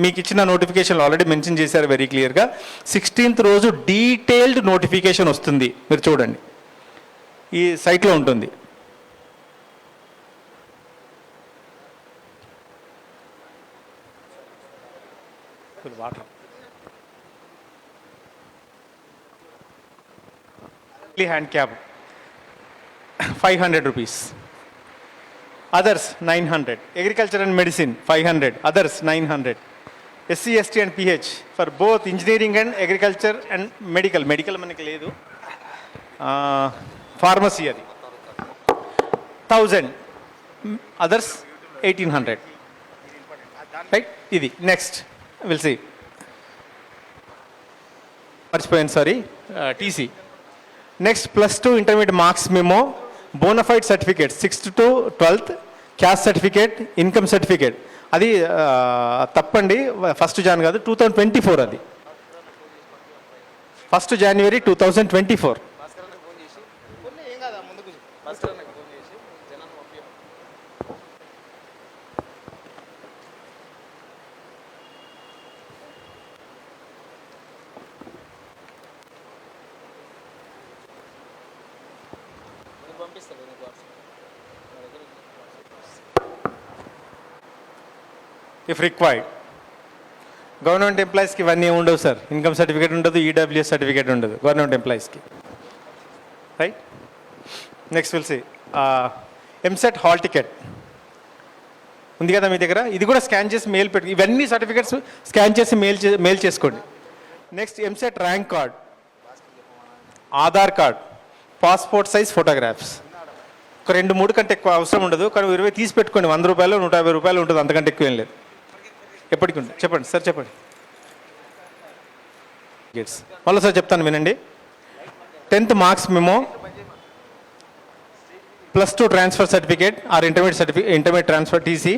మీకు ఇచ్చిన నోటిఫికేషన్లో ఆల్రెడీ మెన్షన్ చేశారు వెరీ క్లియర్గా. 16th రోజు డీటెయిల్డ్ నోటిఫికేషన్ వస్తుంది, మీరు చూడండి, ఈ సైట్లో ఉంటుంది. Water hand cap 500 rupees, others 900. Agriculture and medicine 500, others 900. SC, ST and PH for both engineering and agriculture and medical మనకి లేదు, pharmacy అది 1000, others 1800, right? ఇది నెక్స్ట్ విల్ సి, మర్చిపోయాను sorry, TC. Next +2 intermediate marks memo, bona fide certificate 6th to 12th, caste certificate, income certificate. అది తప్పండి, 1st Jan కాదు, 2024, అది 1st January 2024. If required. Government ఎంప్లాయీస్కి ఇవన్నీ ఉండవు సార్, ఇన్కమ్ సర్టిఫికేట్ ఉండదు, ఈడబ్ల్యూఎస్ సర్టిఫికేట్ ఉండదు గవర్నమెంట్ ఎంప్లాయీస్కి, right? Next will see EAMCET hall ticket ఉంది కదా మీ దగ్గర, ఇది కూడా స్కాన్ చేసి మెయిల్ పెట్టి, ఇవన్నీ సర్టిఫికేట్స్ స్కాన్ చేసి మెయిల్ చేసుకోండి. Next EAMCET rank card, Aadhaar card, passport size photographs. ఒక 2-3 కంటే ఎక్కువ అవసరం ఉండదు, కానీ 20 తీసి పెట్టుకోండి, 100 రూపాయలు 150 రూపాయలు ఉంటుంది, అంతకంటే ఎక్కువ ఏం లేదు. ఎప్పటికి ఉంటుంది చెప్పండి సార్, చెప్పండి. మళ్ళీ సార్ చెప్తాను వినండి. 10th marks memo, +2 transfer certificate or intermediate transfer TC,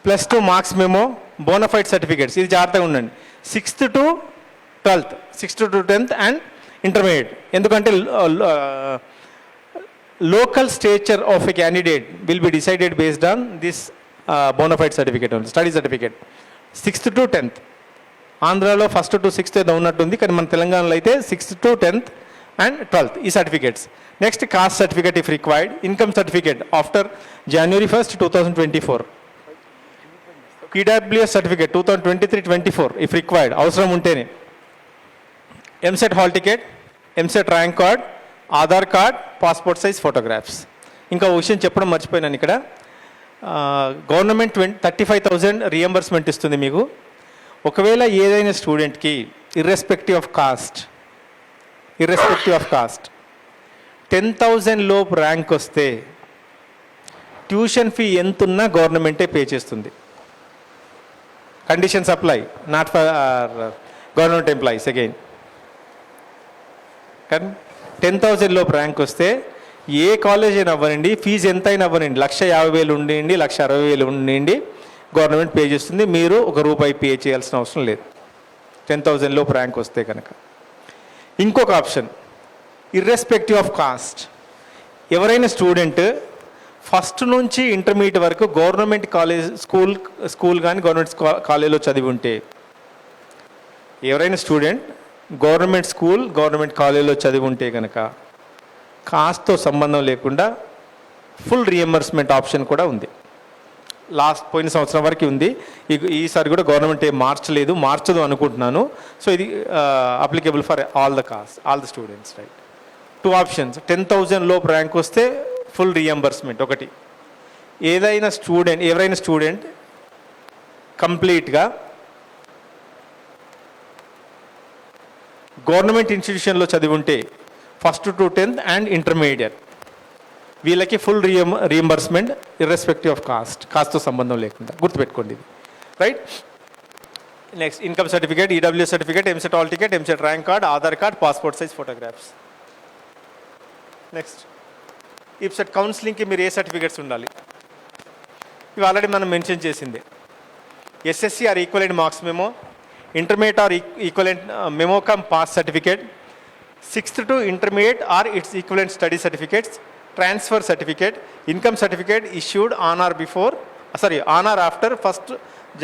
+2 marks memo, bonafide certificates. ఇది జాగ్రత్తగా ఉండండి. 6th to 12th, 6th to 10th and intermediate. ఎందుకంటే local stature of a candidate will be decided based on this bona fide certificate only, study certificate. 6th to 10th, ఆంధ్రాలో 1st to 6th ఏదో ఉన్నట్టుంది, కానీ మన తెలంగాణలో అయితే 6th to 10th and 12th ఈ certificates. Next cost certificate if required, income certificate after January 1st 2024, EWS certificate 2023-24 if required, అవసరం ఉంటేనే. EAMCET hall ticket, EAMCET rank card, Aadhaar card, passport size photographs. ఇంకా విషయం చెప్పడం మర్చిపోయినాను ఇక్కడ, గవర్నమెంట్ 35,000 రియంబర్స్మెంట్ ఇస్తుంది మీకు. ఒకవేళ ఏదైనా స్టూడెంట్కి ఇర్రెస్పెక్టివ్ ఆఫ్ కాస్ట్ 10,000 లోపు ర్యాంక్ వస్తే ట్యూషన్ ఫీ ఎంతున్నా గవర్నమెంటే పే చేస్తుంది. Conditions apply, not for government employees again. కానీ 10,000 లోపు ర్యాంక్ వస్తే ఏ కాలేజ్ అయినా అవ్వనండి, ఫీజు ఎంత అయినా అవ్వనండి, 150,000 ఉండండి, 160,000 ఉండండి, గవర్నమెంట్ పే చేస్తుంది. మీరు ₹1 పే చేయాల్సిన అవసరం లేదు 10,000 లోపు ర్యాంక్ వస్తే కనుక. ఇంకొక ఆప్షన్, ఇర్రెస్పెక్టివ్ ఆఫ్ కాస్ట్, ఎవరైనా స్టూడెంట్ 1st నుంచి ఇంటర్మీడియట్ వరకు గవర్నమెంట్ కాలేజ్ స్కూల్ కానీ గవర్నమెంట్ కాలేజ్లో చదివి ఉంటే, ఎవరైనా స్టూడెంట్ గవర్నమెంట్ స్కూల్ గవర్నమెంట్ కాలేజ్లో చదివి ఉంటే కనుక కాస్ట్తో సంబంధం లేకుండా ఫుల్ రియంబర్స్మెంట్ ఆప్షన్ కూడా ఉంది. పోయిన సంవత్సరం వరకు ఉంది, ఈసారి కూడా గవర్నమెంట్ ఏం మార్చదు అనుకుంటున్నాను. సో ఇది applicable for all the students, right? 2 options. 10,000 లోపు ర్యాంక్ వస్తే ఫుల్ రియంబర్స్మెంట్ ఒకటి. ఎవరైనా స్టూడెంట్ కంప్లీట్గా గవర్నమెంట్ ఇన్స్టిట్యూషన్లో చదివి ఉంటే 1st to 10th and intermediate, వీళ్ళకి ఫుల్ రీఎంబర్స్మెంట్ ఇర్రెస్పెక్టివ్ ఆఫ్ కాస్ట్తో సంబంధం లేకుండా, గుర్తుపెట్టుకోండి ఇది, right? Next income certificate, EWS certificate, EAMCET hall ticket, EAMCET rank card, Aadhaar card, passport size photographs. Next ఇప్సెట్ కౌన్సిలింగ్కి మీరు ఏ సర్టిఫికేట్స్ ఉండాలి, ఇవి ఆల్రెడీ మనం మెన్షన్ చేసిందే. SSC or equivalent marks memo, intermediate or equivalent memo cum pass certificate, 6th to intermediate or its equivalent study certificates, transfer certificate, income certificate issued on or after 1st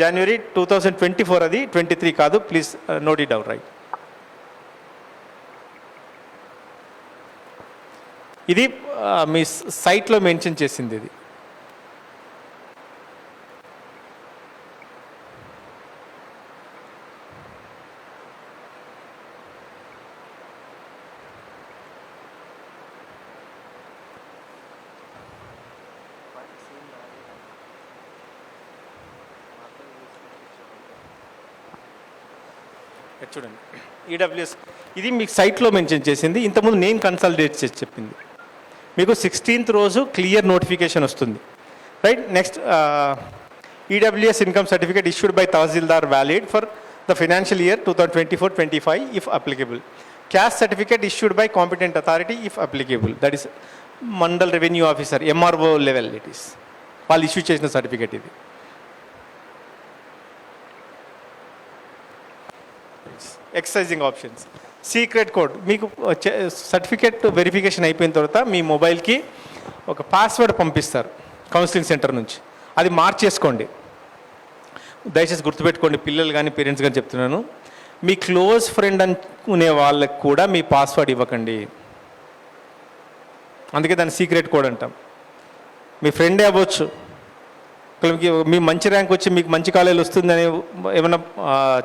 జనవరి 2024, అది 23 కాదు, please note it down right. ఇది మీ సైట్లో mention చేసింది ఇది. చూడండి, EWS ఇది మీకు సైట్లో మెన్షన్ చేసింది. ఇంతకుముందు నేను కన్సల్టేట్ చేసి చెప్పింది. మీకు 16th రోజు క్లియర్ నోటిఫికేషన్ వస్తుంది, right. Next, EWS income certificate issued by tahsildar valid for the financial year 2024-25 if applicable. Caste certificate issued by competent authority if applicable. That is mandal revenue officer, MRO level it is, వాళ్ళు issue చేసిన certificate ఇది. Exercising options, secret code. మీకు certificate verification అయిపోయిన తర్వాత మీ మొబైల్కి ఒక password పంపిస్తారు counselling centre నుంచి, అది మార్చేసుకోండి. దయచేసి గుర్తుపెట్టుకోండి, పిల్లలు కానీ పేరెంట్స్ కానీ చెప్తున్నాను. మీ క్లోజ్ ఫ్రెండ్ అనుకునే వాళ్ళకి కూడా మీ పాస్వర్డ్ ఇవ్వకండి, అందుకే దాన్ని సీక్రెట్ కోడ్ అంటాం. మీ ఫ్రెండే అవ్వచ్చు, మీ మంచి ర్యాంక్ వచ్చి మీకు మంచి కాలేజీలు వస్తుందని ఏమైనా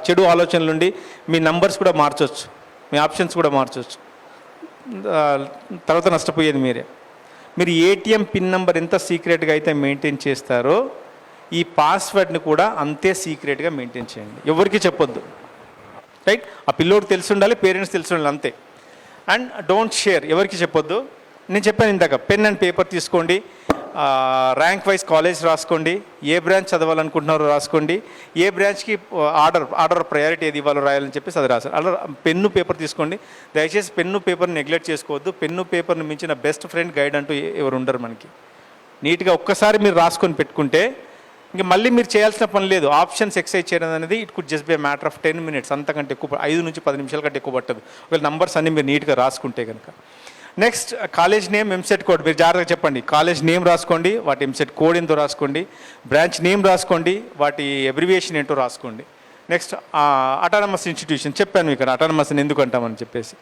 చెడు ఆలోచనలు ఉండి మీ నంబర్స్ కూడా మార్చవచ్చు, మీ ఆప్షన్స్ కూడా మార్చవచ్చు. తర్వాత నష్టపోయేది మీరే. మీరు ఏటీఎం పిన్ నెంబర్ ఎంత సీక్రెట్గా అయితే మెయింటైన్ చేస్తారో ఈ పాస్వర్డ్ని కూడా అంతే సీక్రెట్గా మెయింటైన్ చేయండి, ఎవరికి చెప్పొద్దు, రైట్. ఆ పిల్లోడికి తెలిసి ఉండాలి, పేరెంట్స్ తెలిసి ఉండాలి అంతే. అండ్ డోంట్ షేర్, ఎవరికి చెప్పొద్దు. నేను చెప్పాను ఇందాక, పెన్ అండ్ పేపర్ తీసుకోండి, ర్యాంక్ వైజ్ కాలేజ్ రాసుకోండి, ఏ బ్రాంచ్ చదవాలనుకుంటున్నారో రాసుకోండి, ఏ బ్రాంచ్కి ఆర్డర్ ప్రయారిటీ ఏది ఇవ్వాలో రాయాలని చెప్పేసి అది రాశారు. అలా పెన్ను పేపర్ తీసుకోండి. దయచేసి పెన్ను పేపర్ని నెగ్లెక్ట్ చేసుకోవద్దు. పెన్ను పేపర్ని మించిన బెస్ట్ ఫ్రెండ్ గైడ్ అంటూ ఎవరు ఉండరు మనకి. నీట్గా ఒక్కసారి మీరు రాసుకొని పెట్టుకుంటే ఇంక మళ్ళీ మీరు చేయాల్సిన పని లేదు. ఆప్షన్స్ ఎక్సైజ్ చేయడం అనేది it could just be a matter of 10 minutes, అంతకంటే ఎక్కువ 5 నుంచి 10 నిమిషాల కంటే ఎక్కువ పట్టదు ఒకవేళ నంబర్స్ అన్నీ మీరు నీట్గా రాసుకుంటే కనుక. Next, college name, EAMCET code. మీరు జాగ్రత్తగా చెప్పండి. కాలేజ్ నేమ్ రాసుకోండి, వాటి ఎంసెట్ కోడ్ ఏంటో రాసుకోండి. బ్రాంచ్ నేమ్ రాసుకోండి, వాటి అబ్రివియేషన్ ఏంటో రాసుకోండి. నెక్స్ట్, అటానమస్ ఇన్స్టిట్యూషన్ చెప్పాను ఇక్కడ, అటానమస్ ఎందుకు అంటామని చెప్పేసి.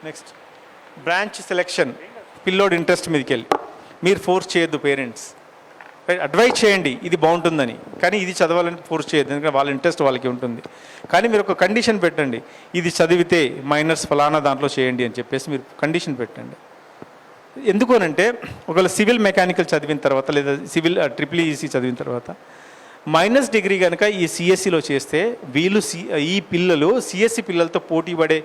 నెక్స్ట్, బ్రాంచ్ సెలెక్షన్, పిల్లోడ్ ఇంట్రెస్ట్ మీదకి వెళ్ళి మీరు ఫోర్స్ చేయొద్దు. పేరెంట్స్ అడ్వైజ్ చేయండి ఇది బాగుంటుందని, కానీ ఇది చదవాలని ఫోర్స్ చేయొద్దు, ఎందుకంటే వాళ్ళ ఇంట్రెస్ట్ వాళ్ళకి ఉంటుంది. కానీ మీరు ఒక కండిషన్ పెట్టండి, ఇది చదివితే మైనర్స్ ఫలానా దాంట్లో చేయండి అని చెప్పేసి మీరు కండిషన్ పెట్టండి. ఎందుకు అనంటే ఒకవేళ సివిల్ మెకానికల్ చదివిన తర్వాత లేదా సివిల్ EEE చదివిన తర్వాత మైనస్ డిగ్రీ కనుక ఈ సిఎస్సిలో చేస్తే వీళ్ళు ఈ పిల్లలు సిఎస్సి పిల్లలతో పోటీ పడే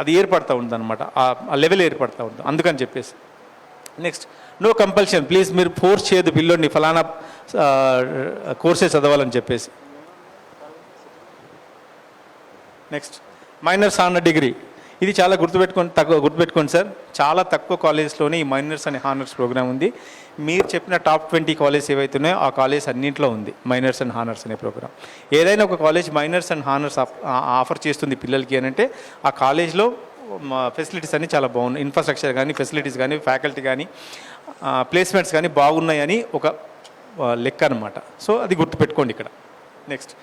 అది ఏర్పడుతూ ఉంటుంది అనమాట, ఆ లెవెల్ ఏర్పడుతూ ఉంటుంది, అందుకని చెప్పేసి. నెక్స్ట్, నో కంపల్షన్, ప్లీజ్ మీరు ఫోర్స్ చేయొద్దు పిల్లోడిని ఫలానా కోర్సే చదవాలని చెప్పేసి. Next, minors honour degree. ఇది చాలా గుర్తుపెట్టుకోండి సార్, చాలా తక్కువ కాలేజెస్లోనే ఈ మైనర్స్ అనే హానర్స్ ప్రోగ్రామ్ ఉంది. మీరు చెప్పిన టాప్ 20 కాలేజ్ ఏవైతే ఉన్నాయో ఆ కాలేజ్ అన్నింటిలో ఉంది మైనర్స్ అండ్ హానర్స్ అనే ప్రోగ్రామ్. ఏదైనా ఒక college minors and honours offer చేస్తుంది పిల్లలకి అని అంటే ఆ కాలేజ్లో ఫెసిలిటీస్ అన్నీ చాలా బాగున్నాయి, ఇన్ఫ్రాస్ట్రక్చర్ కానీ ఫెసిలిటీస్ కానీ ఫ్యాకల్టీ కానీ ప్లేస్మెంట్స్ కానీ బాగున్నాయని ఒక లెక్క అనమాట. సో అది గుర్తుపెట్టుకోండి ఇక్కడ. నెక్స్ట్,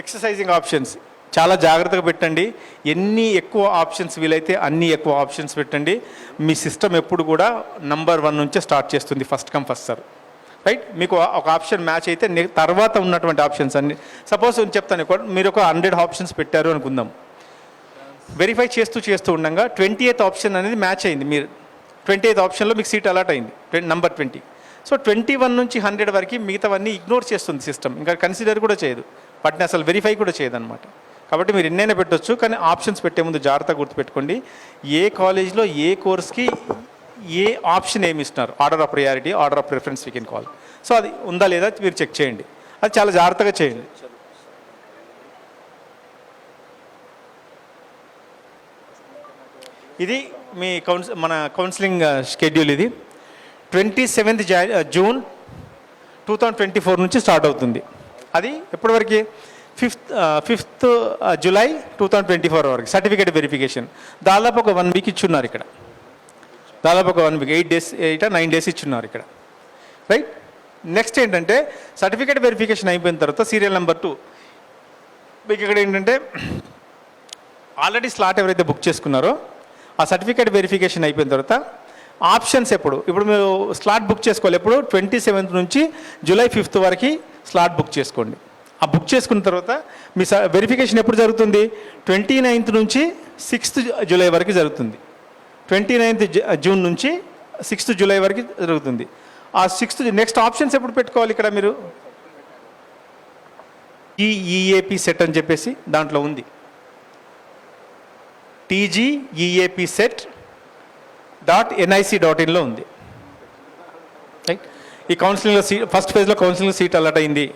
ఎక్సర్సైజింగ్ ఆప్షన్స్ చాలా జాగ్రత్తగా పెట్టండి. ఎన్ని ఎక్కువ ఆప్షన్స్ వీలైతే అన్ని ఎక్కువ ఆప్షన్స్ పెట్టండి. మీ సిస్టమ్ ఎప్పుడు కూడా నంబర్ 1 నుంచే స్టార్ట్ చేస్తుంది, first come first serve, right. మీకు ఒక ఆప్షన్ మ్యాచ్ అయితే తర్వాత ఉన్నటువంటి ఆప్షన్స్ అన్ని, సపోజ్ చెప్తాను, మీరు ఒక 100 ఆప్షన్స్ పెట్టారు అనుకుందాం, వెరిఫై చేస్తూ ఉండగా 28th ఆప్షన్ అనేది మ్యాచ్ అయింది. మీరు 28th ఆప్షన్లో మీకు సీట్ అలాట్ అయింది, నెంబర్ 20. సో 21 నుంచి 100 వరకు మిగతావన్నీ ఇగ్నోర్ చేస్తుంది సిస్టమ్, ఇంకా కన్సిడర్ కూడా చేయదు, వాటిని అసలు వెరిఫై కూడా చేయదు అనమాట. కాబట్టి మీరు ఎన్నైనా పెట్టొచ్చు, కానీ ఆప్షన్స్ పెట్టే ముందు జాగ్రత్తగా గుర్తుపెట్టుకోండి ఏ కాలేజ్లో ఏ కోర్స్కి ఏ ఆప్షన్ ఏమి ఇస్తున్నారు, order of priority, order of preference we can call. So అది ఉందా లేదా మీరు చెక్ చేయండి, అది చాలా జాగ్రత్తగా చేయండి. ఇది మీ మన కౌన్సిలింగ్ షెడ్యూల్. ఇది 27th జూన్ 2024 నుంచి స్టార్ట్ అవుతుంది. అది ఎప్పటివరకు 5th జూలై 2024 వరకు సర్టిఫికేట్ వెరిఫికేషన్. దాదాపు ఒక 1 వీక్ ఇచ్చున్నారు ఇక్కడ. దాదాపు ఒక 1 వీక్ 8 డేస్ 9 డేస్ ఇచ్చున్నారు ఇక్కడ, రైట్. నెక్స్ట్ ఏంటంటే సర్టిఫికేట్ వెరిఫికేషన్ అయిపోయిన తర్వాత సీరియల్ నెంబర్ 2 మీకు ఇక్కడ ఏంటంటే ఆల్రెడీ స్లాట్ ఎవరైతే బుక్ చేసుకున్నారో ఆ సర్టిఫికేట్ వెరిఫికేషన్ అయిపోయిన తర్వాత ఆప్షన్స్ ఇప్పుడు మీరు స్లాట్ బుక్ చేసుకోవాలి ఎప్పుడు 27th నుంచి జూలై 5th వరకు స్లాట్ బుక్ చేసుకోండి. ఆ బుక్ చేసుకున్న తర్వాత మీ వెరిఫికేషన్ ఎప్పుడు జరుగుతుంది? 29th నుంచి 6th జూలై వరకు జరుగుతుంది. 29th జూన్ నుంచి 6th జూలై వరకు జరుగుతుంది. ఆ 6th నెక్స్ట్ ఆప్షన్స్ ఎప్పుడు పెట్టుకోవాలి? ఇక్కడ మీరు ఈఏపీ సెట్ అని చెప్పేసి దాంట్లో ఉంది, TGEAP set .nic.inలో ఉంది, రైట్. ఈ కౌన్సిలింగ్లో ఫస్ట్ ఫేజ్లో కౌన్సిలింగ్ సీట్ అలాట్ అయింది.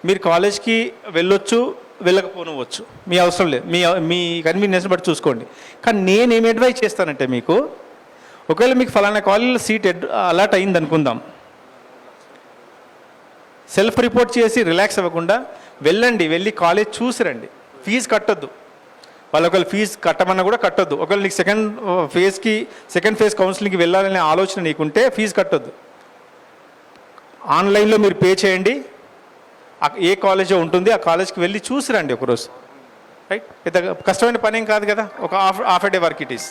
మీరు కాలేజ్కి వెళ్ళొచ్చు, వెళ్ళకపోనవచ్చు, మీ అవసరం లేదు, మీ కన్వీనియన్స్ బట్టి చూసుకోండి. కానీ నేనేం అడ్వైజ్ చేస్తానంటే మీకు, ఒకవేళ మీకు ఫలానా కాలేజీలో సీట్ అలాట్ అయింది అనుకుందాం, సెల్ఫ్ రిపోర్ట్ చేసి రిలాక్స్ అవ్వకుండా వెళ్ళి కాలేజ్ చూసి రండి. ఫీజు కట్టొద్దు, వాళ్ళు ఒకవేళ ఫీజు కట్టమన్నా కూడా కట్టొద్దు. ఒకవేళ నీకు సెకండ్ ఫేజ్ కౌన్సిలింగ్కి వెళ్ళాలనే ఆలోచన నీకుంటే ఫీజు కట్టొద్దు. ఆన్లైన్లో మీరు పే చేయండి, ఏ కాలేజో ఉంటుంది ఆ కాలేజ్కి వెళ్ళి చూసి రండి ఒకరోజు, రైట్. పెద్ద కష్టమైన పని ఏం కాదు కదా, ఒక half a day work it is,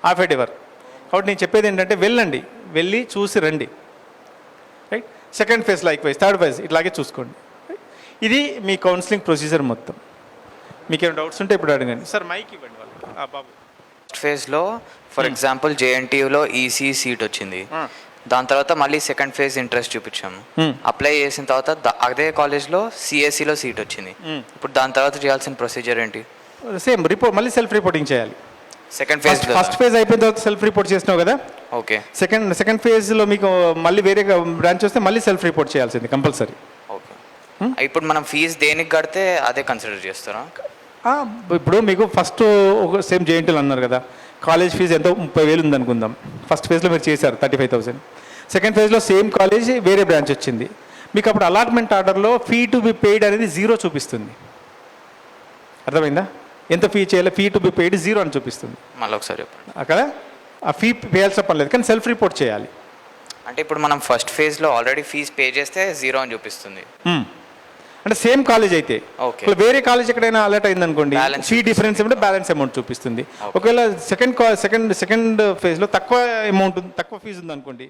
half a day work. కాబట్టి నేను చెప్పేది ఏంటంటే వెళ్ళి చూసి రండి, right. Second phase like wise, third phase ఇట్లాగే చూసుకోండి. ఇది మీ కౌన్సిలింగ్ ప్రొసీజర్ మొత్తం. మీకు ఏమైనా డౌట్స్ ఉంటే ఇప్పుడు అడగండి. సార్ మైక్ ఇవ్వండి వాళ్ళకి. బాబు, ఫస్ట్ ఫేజ్లో ఫర్ ఎగ్జాంపుల్ JNTUలో ఈసీ సీట్ వచ్చింది, దాని తర్వాత మళ్ళీ సెకండ్ ఫేజ్ ఇంట్రెస్ట్ చూపించాము, అప్లై చేసిన తర్వాత అదే కాలేజ్లో CSEలో సీట్ వచ్చింది. ఇప్పుడు దాని తర్వాత చేయాల్సిన ప్రొసీజర్ ఏంటి? సేమ్ రిపోర్ట్, మళ్ళీ సెల్ఫ్ రిపోర్టింగ్ చేయాలి. సెకండ్ ఫేజ్ ఫస్ట్ ఫేజ్ అయిపోయిన తర్వాత సెల్ఫ్ రిపోర్ట్ చేసినావు కదా, ఓకే. సెకండ్ ఫేజ్లో మీకు మళ్ళీ వేరే బ్రాంచ్ వస్తే మళ్ళీ సెల్ఫ్ రిపోర్ట్ చేయాల్సింది కంపల్సరీ. ఓకే. ఇప్పుడు మనం ఫీజు దేనికి కడితే అదే కన్సిడర్ చేస్తారా? ఇప్పుడు మీకు ఫస్ట్ ఒక సేమ్ JNTUలో అన్నారు కదా, కాలేజ్ ఫీజు ఎంతో 30,000 ఉందనుకుందాం. ఫస్ట్ ఫేజ్లో మీరు చేశారు 35,000. సెకండ్ ఫేజ్లో సేమ్ కాలేజ్ వేరే బ్రాంచ్ వచ్చింది, మీకు అప్పుడు అలాట్మెంట్ ఆర్డర్లో ఫీ టు బి పెయిడ్ అనేది 0 చూపిస్తుంది. అర్థమైందా? ఎంత ఫీ చేయాలి, ఫీ టు బి పెయిడ్ 0 అని చూపిస్తుంది. మళ్ళీ ఒకసారి చెప్పండి. అక్కడ ఆ ఫీ పేయాల్సిన పని లేదు, కానీ సెల్ఫ్ రిపోర్ట్ చేయాలి. అంటే ఇప్పుడు మనం ఫస్ట్ ఫేజ్లో ఆల్రెడీ ఫీజు పే చేస్తే 0 అని చూపిస్తుంది. అంటే సేమ్ కాలేజ్ అయితే, ఓకే, వేరే కాలేజ్ ఎక్కడైనా అలర్ట్ అయింది అనుకోండి, ఫీ డిఫరెన్స్ ఏమంటే బ్యాలెన్స్ అమౌంట్ చూపిస్తుంది. ఒకవేళ సెకండ్ ఫేజ్లో తక్కువ అమౌంట్ తక్కువ ఫీజు ఉందనుకోండి,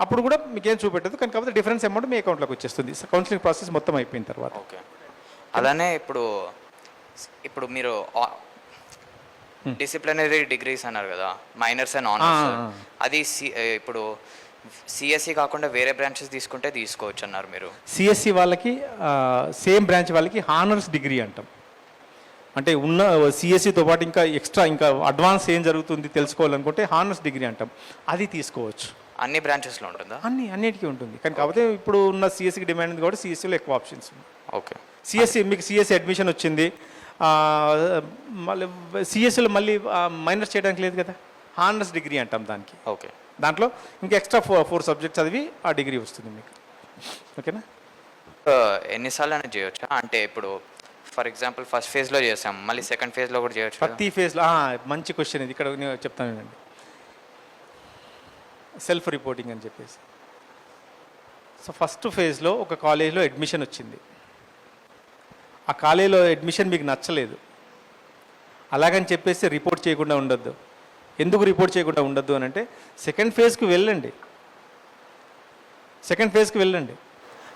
అప్పుడు కూడా మీకేం చూపెట్టదు, కానీ కాకపోతే డిఫరెన్స్ అమౌంట్ మీ అకౌంట్లోకి వచ్చేస్తుంది కౌన్సిలింగ్ ప్రాసెస్ మొత్తం అయిపోయిన తర్వాత. ఓకే. అలానే ఇప్పుడు మీరు డిసిప్లినరీ డిగ్రీస్ అన్నారు కదా, మైనర్స్ అండ్ ఆనర్స్, అది ఇప్పుడు CSE కాకుండా వేరే బ్రాంచెస్ తీసుకుంటే తీసుకోవచ్చు అన్నారు మీరు. CSE వాళ్ళకి సేమ్ బ్రాంచ్ వాళ్ళకి హానర్స్ డిగ్రీ అంటాం. అంటే ఉన్న CSEతో పాటు ఇంకా ఎక్స్ట్రా ఇంకా అడ్వాన్స్ ఏం జరుగుతుంది తెలుసుకోవాలనుకుంటే హానర్స్ డిగ్రీ అంటాం, అది తీసుకోవచ్చు. అన్ని బ్రాంచెస్లో ఉంటుందా? అన్నిటికీ ఉంటుంది, కానీ కాకపోతే ఇప్పుడు ఉన్న CSEకి డిమాండ్ ఉంది కాబట్టి CSEలో ఎక్కువ ఆప్షన్స్ ఉన్నాయి. ఓకే. మీకు CSE అడ్మిషన్ వచ్చింది, మళ్ళీ CSEలో మళ్ళీ మైనర్స్ చేయడానికి లేదు కదా, హానర్స్ డిగ్రీ అంటాం దానికి. ఓకే. దాంట్లో ఇంకా ఎక్స్ట్రా 4 సబ్జెక్ట్స్ చదివి ఆ డిగ్రీ వస్తుంది మీకు. ఓకేనా? ఎన్నిసార్లు అనేది చేయొచ్చా? అంటే ఇప్పుడు ఫర్ ఎగ్జాంపుల్ ఫస్ట్ ఫేజ్లో చేసాం, మళ్ళీ సెకండ్ ఫేజ్లో కూడా చేయొచ్చు. ప్రతి ఫేజ్లో మంచి క్వశ్చన్ ఇది, ఇక్కడ నేను చెప్తాను వినండి. సెల్ఫ్ రిపోర్టింగ్ అని చెప్పేసి, సో ఫస్ట్ ఫేజ్లో ఒక కాలేజ్లో అడ్మిషన్ వచ్చింది, ఆ కాలేజీలో అడ్మిషన్ మీకు నచ్చలేదు, అలాగని చెప్పేసి రిపోర్ట్ చేయకుండా ఉండొద్దు. ఎందుకు రిపోర్ట్ చేయకుండా ఉండొద్దు అని అంటే, సెకండ్ ఫేజ్కి వెళ్ళండి.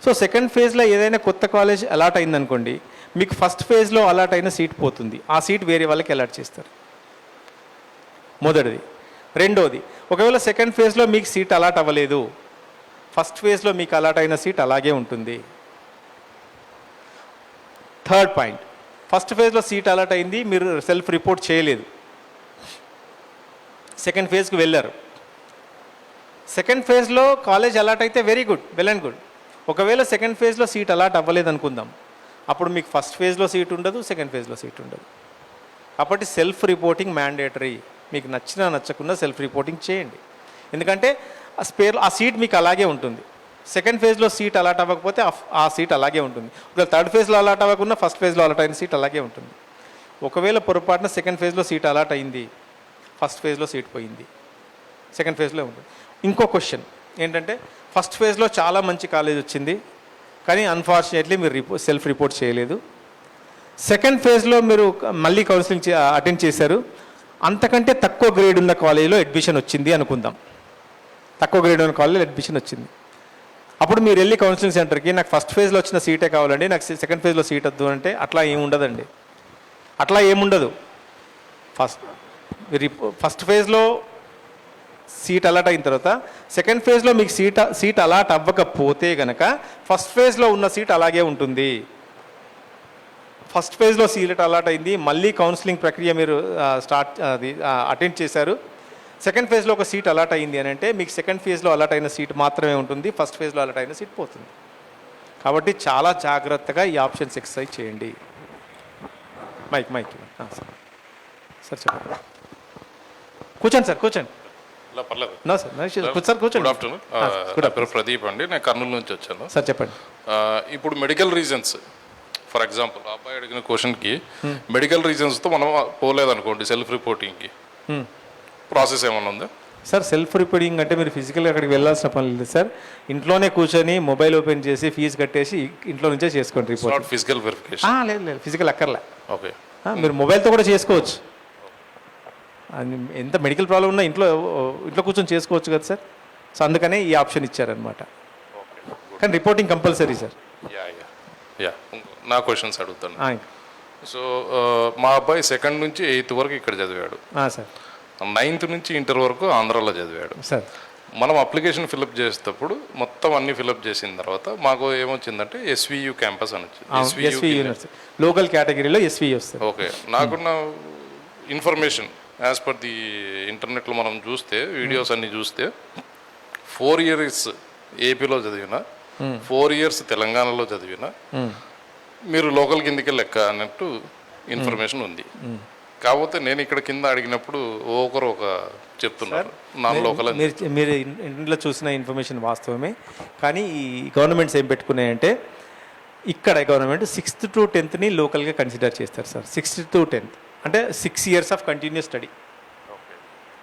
సో సెకండ్ ఫేజ్లో ఏదైనా కొత్త కాలేజ్ అలాట్ అయిందనుకోండి, మీకు ఫస్ట్ ఫేజ్లో అలాట్ అయిన సీట్ పోతుంది, ఆ సీట్ వేరే వాళ్ళకి అలాట్ చేస్తారు. మొదటిది. రెండోది, ఒకవేళ సెకండ్ ఫేజ్లో మీకు సీట్ అలాట్ అవ్వలేదు, ఫస్ట్ ఫేజ్లో మీకు అలాట్ అయిన సీట్ అలాగే ఉంటుంది. థర్డ్ పాయింట్, ఫస్ట్ ఫేజ్లో సీట్ అలాట్ అయింది, మీరు సెల్ఫ్ రిపోర్ట్ చేయలేదు, సెకండ్ ఫేజ్కి వెళ్ళారు. సెకండ్ ఫేజ్లో కాలేజ్ అలాట్ అయితే very good, well and good. ఒకవేళ సెకండ్ ఫేజ్లో సీట్ అలాట్ అవ్వలేదు అనుకుందాం, అప్పుడు మీకు ఫస్ట్ ఫేజ్లో సీట్ ఉండదు, సెకండ్ ఫేజ్లో సీట్ ఉండదు. కాబట్టి సెల్ఫ్ రిపోర్టింగ్ మ్యాండేటరీ. మీకు నచ్చకుండా సెల్ఫ్ రిపోర్టింగ్ చేయండి, ఎందుకంటే ఆ సీట్ మీకు అలాగే ఉంటుంది. సెకండ్ ఫేజ్లో సీట్ అలాట్ అవ్వకపోతే ఆ సీట్ అలాగే ఉంటుంది. ఒకవేళ థర్డ్ ఫేజ్లో అలాట్ అవ్వకుండా ఫస్ట్ ఫేజ్లో అలాట్ అయిన సీట్ అలాగే ఉంటుంది. ఒకవేళ పొరపాటున సెకండ్ ఫేజ్లో సీట్ అలాట్ అయింది, ఫస్ట్ ఫేజ్లో సీట్ పోయింది, సెకండ్ ఫేజ్లో ఉంటుంది. ఇంకో క్వశ్చన్ ఏంటంటే ఫస్ట్ ఫేజ్లో చాలా మంచి కాలేజ్ వచ్చింది, కానీ అన్ఫార్చునేట్లీ మీరు సెల్ఫ్ రిపోర్ట్ చేయలేదు. సెకండ్ ఫేజ్లో మీరు మళ్ళీ కౌన్సిలింగ్ అటెండ్ చేశారు, అంతకంటే తక్కువ గ్రేడ్ ఉన్న కాలేజీలో అడ్మిషన్ వచ్చింది అనుకుందాం. తక్కువ గ్రేడ్ ఉన్న కాలేజీలో అడ్మిషన్ వచ్చింది. అప్పుడు మీరు వెళ్ళి కౌన్సిలింగ్ సెంటర్కి నాకు ఫస్ట్ ఫేజ్లో వచ్చిన సీటే కావాలండి, నాకు సెకండ్ ఫేజ్లో సీట్ వద్దు అంటే అట్లా ఏముండదండి. అట్లా ఏముండదు. ఫస్ట్ ఫేజ్లో సీట్ అలాట్ అయిన తర్వాత సెకండ్ ఫేజ్లో మీకు సీట్ అలాట్ అవ్వకపోతే కనుక ఫస్ట్ ఫేజ్లో ఉన్న సీట్ అలాగే ఉంటుంది. ఫస్ట్ ఫేజ్లో సీట్ అలాట్ అయింది, మళ్ళీ కౌన్సిలింగ్ ప్రక్రియ మీరు అటెండ్ చేశారు, సెకండ్ ఫేజ్లో ఒక సీట్ అలాట్ అయింది అని అంటే మీకు సెకండ్ ఫేజ్లో అలాట్ అయిన సీట్ మాత్రమే ఉంటుంది, ఫస్ట్ ఫేజ్లో అలాట్ అయిన సీట్ పోతుంది. కాబట్టి చాలా జాగ్రత్తగా ఈ ఆప్షన్స్ ఎక్సర్సైజ్ చేయండి. మైక్ సార్ చెప్పండి. కూర్చోండి సార్, కూర్చోండి. పర్లేదు. నో సార్, సార్ కూర్చోండి. Good afternoon. నా పేరు ప్రదీప్ అండి, నేను కర్నూలు నుంచి వచ్చాను. సార్ చెప్పండి. ఇప్పుడు మెడికల్ రీజన్స్, ఫర్ ఎగ్జాంపుల్ అబ్బాయి అడిగిన క్వశ్చన్కి మెడికల్ రీజన్స్తో మనం పోలేదనుకోండి సెల్ఫ్ రిపోర్టింగ్కి, ప్రాసెస్ ఏమన్నా ఉందా సార్? సెల్ఫ్ రిపోర్టింగ్ అంటే మీరు ఫిజికల్గా అక్కడికి వెళ్ళాల్సిన పని లేదు సార్. ఇంట్లోనే కూర్చొని మొబైల్ ఓపెన్ చేసి ఫీజు కట్టేసి ఇంట్లో నుంచే చేసుకోండి రిపోర్ట్. ఫిజికల్ వెరిఫికేషన్ లేదు, ఫిజికల్ అక్కర్లే. ఓకే, మీరు మొబైల్తో కూడా చేసుకోవచ్చు. ఎంత మెడికల్ ప్రాబ్లం ఉన్నా ఇంట్లో కూర్చొని చేసుకోవచ్చు కదా సార్. సో అందుకనే ఈ ఆప్షన్ ఇచ్చారనమాట. కానీ రిపోర్టింగ్ కంపల్సరీ సార్. యా నా క్వశ్చన్స్ అడుగుతాను. సో మా అబ్బాయి సెకండ్ నుంచి 8th వరకు ఇక్కడ చదివాడు సార్. 9th నుంచి ఇంటర్ వరకు ఆంధ్రాలో చదివాడు సార్. మనం అప్లికేషన్ ఫిలప్ చేసేటప్పుడు మొత్తం అన్ని ఫిలప్ చేసిన తర్వాత మాకు ఏమొచ్చిందంటే ఎస్వియు క్యాంపస్ అని వచ్చింది. లోకల్ కేటగిరీలో ఎస్వియు వస్తుంది. ఓకే, నాకున్న ఇన్ఫర్మేషన్ యాజ్ పర్ ది ఇంటర్నెట్లో మనం చూస్తే వీడియోస్ అన్ని చూస్తే 4 years ఏపీలో చదివిన 4 years తెలంగాణలో చదివిన మీరు లోకల్ కిందకే లెక్క అన్నట్టు ఇన్ఫర్మేషన్ ఉంది. కాకపోతే నేను ఇక్కడ కింద అడిగినప్పుడు ఒకరు ఒక చెప్తున్నారు నాన్ లోకల్. మీరు ఇంట్లో చూసిన ఇన్ఫర్మేషన్ వాస్తవమే, కానీ ఈ గవర్నమెంట్స్ ఏం పెట్టుకున్నాయంటే ఇక్కడ గవర్నమెంట్ 6th to 10th లోకల్గా కన్సిడర్ చేస్తారు సార్. 6th to 10th అంటే 6 years of continuous study.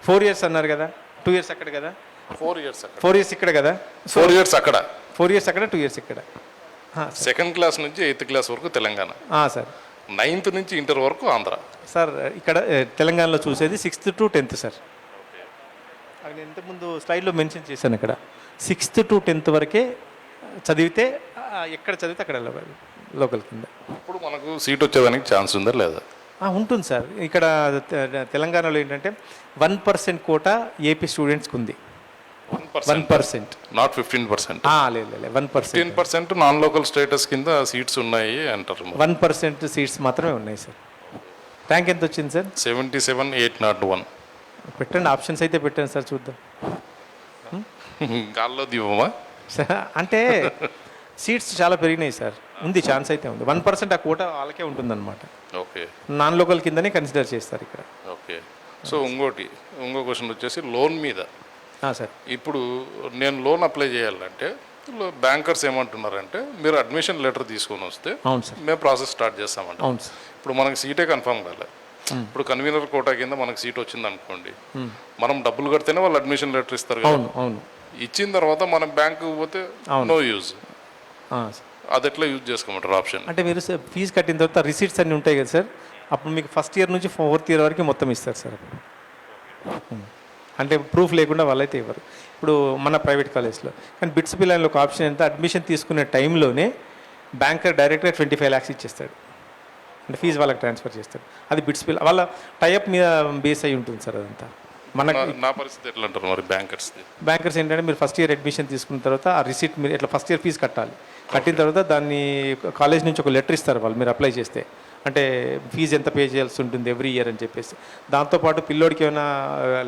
4 years అన్నారు కదా, 2 years అక్కడ కదా, 4 years 4 years ఇక్కడ కదా, 4 years అక్కడ, 4 years అక్కడ, 2 years ఇక్కడ. సెకండ్ క్లాస్ నుంచి 8th క్లాస్ వరకు తెలంగాణ సార్. 9th నుంచి ఇంటర్ వరకు ఆంధ్ర సార్. ఇక్కడ తెలంగాణలో చూసేది 6th to 10th సార్. నేను ఇంతకుముందు స్లైడ్లో మెన్షన్ చేశాను, ఇక్కడ 6th to 10th వరకే చదివితే ఎక్కడ చదివితే అక్కడ లోకల్ కింద. ఇప్పుడు మనకు సీట్ వచ్చేదానికి ఛాన్స్ ఉందా లేదా? ఉంటుంది సార్. ఇక్కడ తెలంగాణలో ఏంటంటే 1% కోటా ఏపీ స్టూడెంట్స్కి ఉంది. 1%, నాట్ 15%. లేదు 1%. 15% నాన్ లోకల్ స్టేటస్ కింద సీట్స్ ఉన్నాయి అంటారు. 1% సీట్స్ మాత్రమే ఉన్నాయి సార్. ర్యాంక్ ఎంత వచ్చింది సార్? 77,801. పెట్టండి, ఆప్షన్స్ అయితే పెట్టండి సార్, చూద్దాం. గాల్లో దివమా అంటే సీట్స్ చాలా పెరిగినాయి సార్, ఉంది, ఛాన్స్ అయితే ఉంది. 1% ఆ కోటా వాళ్ళకే ఉంటుందన్నమాట. ఓకే, నాన్ లోకల్ కిందనే కన్సిడర్ చేస్తారు ఇక్కడ. ఓకే. సో ఇంకో క్వశ్చన్ వచ్చేసి లోన్ మీద సార్. ఇప్పుడు నేను లోన్ అప్లై చేయాలంటే బ్యాంకర్స్ ఏమంటున్నారంటే మీరు అడ్మిషన్ లెటర్ తీసుకొని వస్తే అవును సార్, మేము ప్రాసెస్ స్టార్ట్ చేస్తామంట. అవును సార్. ఇప్పుడు మనకి సీటే కన్ఫర్మ్ కాలే. ఇప్పుడు కన్వీనర్ కోటా కింద మనకు సీట్ వచ్చింది అనుకోండి, మనం డబ్బులు కడితేనే వాళ్ళు అడ్మిషన్ లెటర్ ఇస్తారు కదా. అవును. ఇచ్చిన తర్వాత మనం బ్యాంకు పోతే నో యూజ్. అది ఎట్లా యూజ్ చేసుకోమంటారు ఆప్షన్? అంటే మీరు ఫీజు కట్టిన తర్వాత రిసీట్స్ అన్నీ ఉంటాయి కదా సార్, అప్పుడు మీకు ఫస్ట్ ఇయర్ నుంచి 4th year వరకు మొత్తం ఇస్తారు సార్. అంటే ప్రూఫ్ లేకుండా వాళ్ళైతే ఇవ్వరు. ఇప్పుడు మన ప్రైవేట్ కాలేజ్లో కానీ బిట్స్ పిల్లలు ఒక ఆప్షన్ ఎంత, అడ్మిషన్ తీసుకునే టైంలోనే బ్యాంకర్ డైరెక్ట్గా 25 lakhs ఇచ్చేస్తాడు. అంటే ఫీజు వాళ్ళకి ట్రాన్స్ఫర్ చేస్తాడు. అది బిట్స్ పిల్ల వాళ్ళ టైఅప్ మీద బేస్ అయి ఉంటుంది సార్. అదంతా మనకు నా పరిస్థితి ఎట్లా అంటారు మరి బ్యాంకర్స్ ఏంటంటే మీరు ఫస్ట్ ఇయర్ అడ్మిషన్ తీసుకున్న తర్వాత ఆ రిసీట్ మీరు ఎట్లా ఫస్ట్ ఇయర్ ఫీజు కట్టాలి. కట్టిన తర్వాత దాన్ని కాలేజ్ నుంచి ఒక లెటర్ ఇస్తారు వాళ్ళు, మీరు అప్లై చేస్తే, అంటే ఫీజు ఎంత పే చేయాల్సి ఉంటుంది ఎవ్రీ ఇయర్ అని చెప్పేసి. దాంతోపాటు పిల్లోడికి ఏమైనా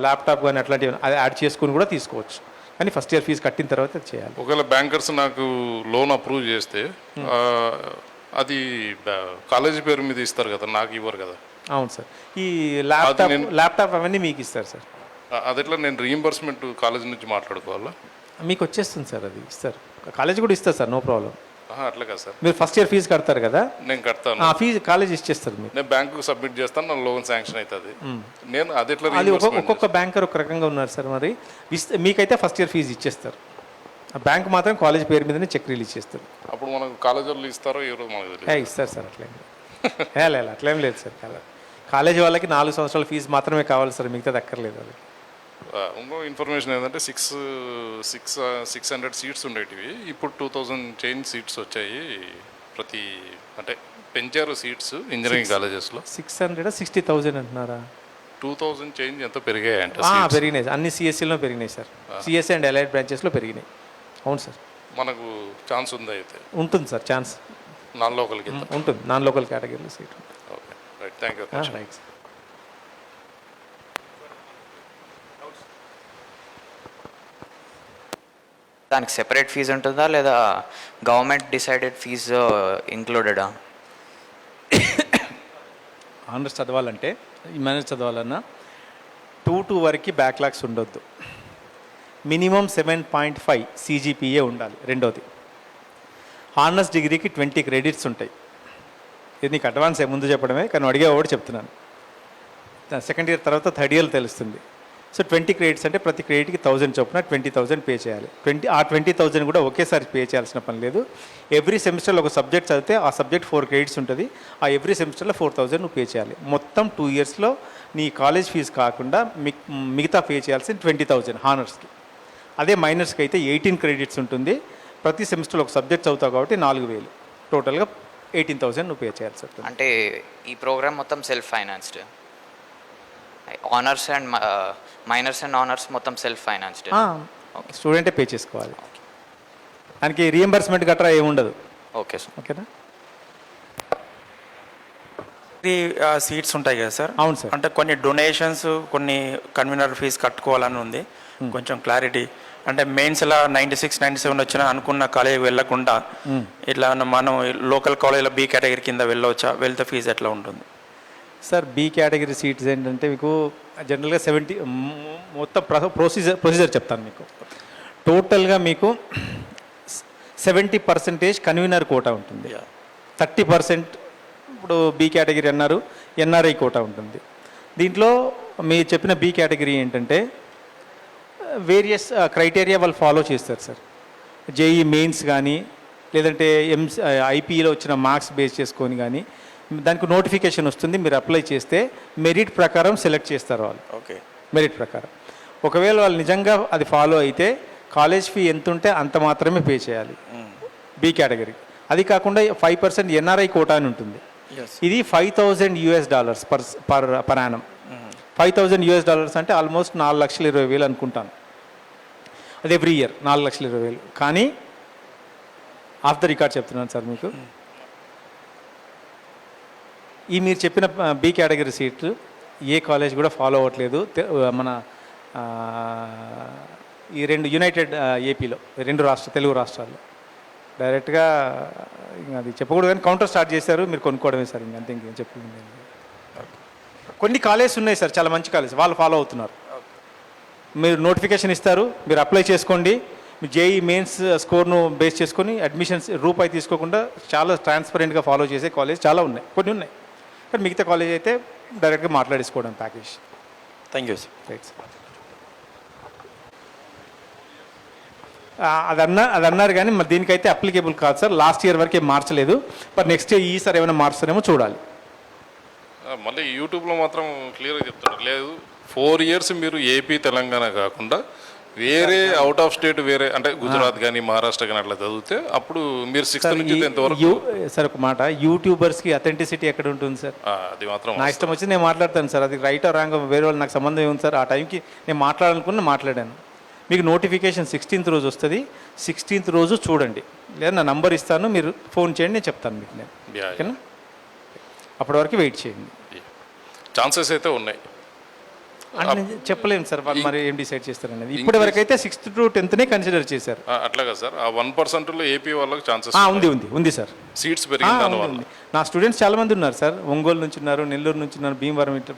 ల్యాప్టాప్ కానీ అట్లాంటివి అది యాడ్ చేసుకుని కూడా తీసుకోవచ్చు. కానీ ఫస్ట్ ఇయర్ ఫీజు కట్టిన తర్వాత చేయాలి. ఒకవేళ బ్యాంకర్స్ నాకు లోన్ అప్రూవ్ చేస్తే అది కాలేజీ పేరు మీద ఇస్తారు కదా, నాకు ఇవ్వరు కదా. అవును సార్. ఈ ల్యాప్టాప్ అవన్నీ మీకు ఇస్తారు సార్. అది ఎట్లా నేను రీయింబర్స్మెంట్ కాలేజ్ నుంచి మాట్లాడుకోవాలా? మీకు వచ్చేస్తుంది సార్, అది ఇస్తారు. కాలేజ్ కూడా ఇస్తారు సార్, నో ప్రాబ్లం. అట్లా కాదు సార్, మీరు ఫస్ట్ ఇయర్ ఫీజు కడతారు కదా, నేను కడతాను, ఆ ఫీజు కాలేజ్ ఇచ్చేస్తారు మీకు. నేను బ్యాంకుకి సబ్మిట్ చేస్తాను, నా లోన్ శాంక్షన్ అవుతుంది. నేను అది ఎట్లా అది reimbursement ఒక్కొక్క బ్యాంకర్ ఒక రకంగా ఉన్నారు సార్. మరి మీకైతే ఫస్ట్ ఇయర్ ఫీజు ఇచ్చేస్తారు, ఆ బ్యాంక్ మాత్రం కాలేజ్ పేరు మీదనే చెక్ రిలీజ్ చేస్తారు. అప్పుడు మనకు కాలేజ్ వాళ్ళు ఇస్తారో ఎవరో మనకు తెలియదు. ఇస్తారు సార్, అట్లేం లేదు అట్లేం లేదు సార్. కాలేజ్ వాళ్ళకి 4 సంవత్సరాల ఫీజు మాత్రమే కావాలి సార్, మిగతాది అక్కర్లేదు వాళ్ళకి. ఇంకో ఇన్ఫర్మేషన్ ఏంటంటే 600 సీట్స్ ఉండేటివి, ఇప్పుడు 2000 చేంజ్ సీట్స్ వచ్చాయి. ప్రతి అంటే పెంచారు సీట్స్ ఇంజనీరింగ్ కాలేజెస్లో. 60,000 అంటున్నారా? 2000 చేంజ్ ఎంతో పెరిగాయంట. పెరిగినాయి, అన్ని సిఎస్సీలో పెరిగినాయి సార్, సిఎస్సీ అండ్ అలైడ్ బ్రాంచెస్లో పెరిగినాయి. అవును సార్. మనకు ఛాన్స్ ఉందా? అయితే ఉంటుంది సార్ ఛాన్స్, నాన్ లోకల్ కింద ఉంటుంది, నాన్ లోకల్ కేటగిరీలో సీట్ ఉంటుంది. Okay, right, thank you. Right sir. దానికి సెపరేట్ ఫీజు ఉంటుందా లేదా గవర్నమెంట్ డిసైడెడ్ ఫీజు ఇంక్లూడెడా? ఆనర్స్ చదవాలంటే, మేనేజ్ చదవాలన్నా 2 వరకు బ్యాక్లాగ్స్ ఉండొద్దు, మినిమం 7.5 CGPA ఉండాలి. రెండోది, ఆనర్స్ డిగ్రీకి 20 క్రెడిట్స్ ఉంటాయి. ఇది నీకు అడ్వాన్స్ ముందు చెప్పడమే, కానీ అడిగేవాడు చెప్తున్నాను. సెకండ్ ఇయర్ తర్వాత థర్డ్ ఇయర్ తెలుస్తుంది. సో 20 క్రెడిట్స్ అంటే ప్రతి క్రెడిట్కి 1000 చొప్పున 20,000 పే చేయాలి. 20,000 కూడా ఒకేసారి పే చేయాల్సిన పని లేదు. ఎవ్రీ సెమిస్టర్లో ఒక సబ్జెక్ట్ చదివితే ఆ సబ్జెక్ట్ 4 క్రెడిట్స్ ఉంటుంది, ఆ ఎవ్రీ సెమిస్టర్లో 4,000 నువ్వు పే చేయాలి. మొత్తం 2 ఇయర్స్లో నీ కాలేజ్ ఫీజు కాకుండా మిగతా పే చేయాల్సింది 20,000 హానర్స్కి. అదే మైనర్స్కి అయితే 18 క్రెడిట్స్ ఉంటుంది, ప్రతి సెమిస్టర్లో ఒక సబ్జెక్ట్ చదువుతావు కాబట్టి 4,000, టోటల్గా 18,000 నువ్వు పే చేయాల్సి ఉంటుంది. అంటే ఈ ప్రోగ్రామ్ మొత్తం self financed, honours and minors and honours మొత్తం సెల్ఫ్ ఫైనాన్స్డ్. స్టూడెంటే పే చేసుకోవాలి, దానికి రీఎంబర్స్మెంట్ గట్రా ఏముండదు. Okay sir. ఓకేనా? సీట్స్ ఉంటాయి కదా సార్? అవును సార్. అంటే కొన్ని డొనేషన్స్, కొన్ని కన్వీనర్ ఫీజు కట్టుకోవాలని ఉంది, కొంచెం క్లారిటీ. అంటే మెయిన్స్లో 96, 97 వచ్చినా అనుకున్న కాలేజీకి వెళ్ళకుండా ఇట్లా మనం లోకల్ కాలేజీలో బి కేటగిరీ కింద వెళ్ళవచ్చా? వెళ్తే ఫీజు ఎట్లా ఉంటుంది సార్? బి కేటగిరీ సీట్స్ ఏంటంటే మీకు జనరల్గా 70 మొత్తం ప్రొసీజర్ చెప్తాను మీకు. టోటల్గా మీకు 70% కన్వీనర్ కోటా ఉంటుంది, 30% ఇప్పుడు బి కేటగిరీ అన్నారు, ఎన్ఆర్ఐ కోటా ఉంటుంది. దీంట్లో మీరు చెప్పిన బి కేటగిరీ ఏంటంటే వేరియస్ క్రైటీరియా వాళ్ళు ఫాలో చేస్తారు సార్. జేఈ మెయిన్స్ కానీ లేదంటే ఐపీఈలో వచ్చిన మార్క్స్ బేస్ చేసుకొని కానీ దానికి నోటిఫికేషన్ వస్తుంది, మీరు అప్లై చేస్తే మెరిట్ ప్రకారం సెలెక్ట్ చేస్తారు వాళ్ళు. ఓకే, మెరిట్ ప్రకారం. ఒకవేళ వాళ్ళు నిజంగా అది ఫాలో అయితే కాలేజ్ ఫీ ఎంత ఉంటే అంత మాత్రమే పే చేయాలి బి కేటగిరీ. అది కాకుండా 5% ఎన్ఆర్ఐ కోటా అని ఉంటుంది. ఇది $5,000 పర్ యానం. $5,000 అంటే ఆల్మోస్ట్ 4,20,000 అనుకుంటాను. అది ఎవ్రీ ఇయర్ 4,20,000. కానీ ఆఫ్ ద రికార్డ్ చెప్తున్నాను సార్ మీకు, ఈ మీరు చెప్పిన బి కేటగిరీ సీట్లు ఏ కాలేజ్ కూడా ఫాలో అవ్వట్లేదు. మన ఈ 2 యునైటెడ్ ఏపీలో 2 తెలుగు రాష్ట్రాల్లో డైరెక్ట్గా అది చెప్పకూడదు కానీ కౌంటర్ స్టార్ట్ చేశారు, మీరు కొనుక్కోవడమే సార్. ఇంకంతే, ఇంకేం చెప్పండి. కొన్ని కాలేజెస్ ఉన్నాయి సార్, చాలా మంచి కాలేజ్, వాళ్ళు ఫాలో అవుతున్నారు. మీరు నోటిఫికేషన్ ఇస్తారు, మీరు అప్లై చేసుకోండి, మీ జేఈ మెయిన్స్ స్కోర్ను బేస్ చేసుకొని అడ్మిషన్స్ రూపాయి తీసుకోకుండా చాలా ట్రాన్స్పరెంట్గా ఫాలో చేసే కాలేజ్ చాలా ఉన్నాయి, కొన్ని ఉన్నాయి. కానీ మిగతా కాలేజ్ అయితే డైరెక్ట్గా మాట్లాడేసుకోవడం package. Thank you sir. Right sir. అది అన్నారు కానీ మరి దీనికైతే అప్లికేబుల్ కాదు సార్. లాస్ట్ ఇయర్ వరకే మార్చలేదు, మరి నెక్స్ట్ ఇయర్ ఈసారి ఏమైనా మార్చారేమో చూడాలి. మళ్ళీ యూట్యూబ్లో మాత్రం క్లియర్గా చెప్తారు, లేదు 4 ఇయర్స్ మీరు ఏపీ తెలంగాణ కాకుండా వేరే అవుట్ ఆఫ్ స్టేట్, వేరే అంటే గుజరాత్ కానీ మహారాష్ట్ర కానీ అట్లా చదివితే అప్పుడు మీరు 6th నుంచి 10th వరకు. సార్ ఒక మాట, యూట్యూబర్స్కి అథెంటిసిటీ ఎక్కడ ఉంటుంది సార్? అది మాత్రం నా ఇష్టం వచ్చి నేను మాట్లాడతాను సార్, అది రైట్ రాంగ్ వేరే వాళ్ళు నాకు సంబంధం ఏముంది సార్? ఆ టైంకి నేను మాట్లాడాలనుకుని మాట్లాడాను. మీకు నోటిఫికేషన్ 16th రోజు వస్తుంది, 16th రోజు చూడండి, లేదా నా నంబర్ ఇస్తాను, మీరు ఫోన్ చేయండి, నేను చెప్తాను మీకు. నేను ఓకేనా? అప్పటి వరకు వెయిట్ చేయండి. ఛాన్సెస్ అయితే ఉన్నాయి అంటే నేను చెప్పలేము సార్, వాళ్ళు మరి ఏం డిసైడ్ చేస్తారనేది. ఇప్పటి వరకు అయితే 6th to 10th కన్సిడర్ చేశారు. అట్లాగా సార్, ఆ 1%లో ఏపీ వాళ్ళకి ఛాన్సెస్ ఉంది సార్. సీట్స్ పెరిగింది. నా స్టూడెంట్స్ చాలా మంది ఉన్నారు సార్, ఒంగోలు నుంచి ఉన్నారు, నెల్లూరు నుంచి ఉన్నారు, భీమవరం ఇట్లా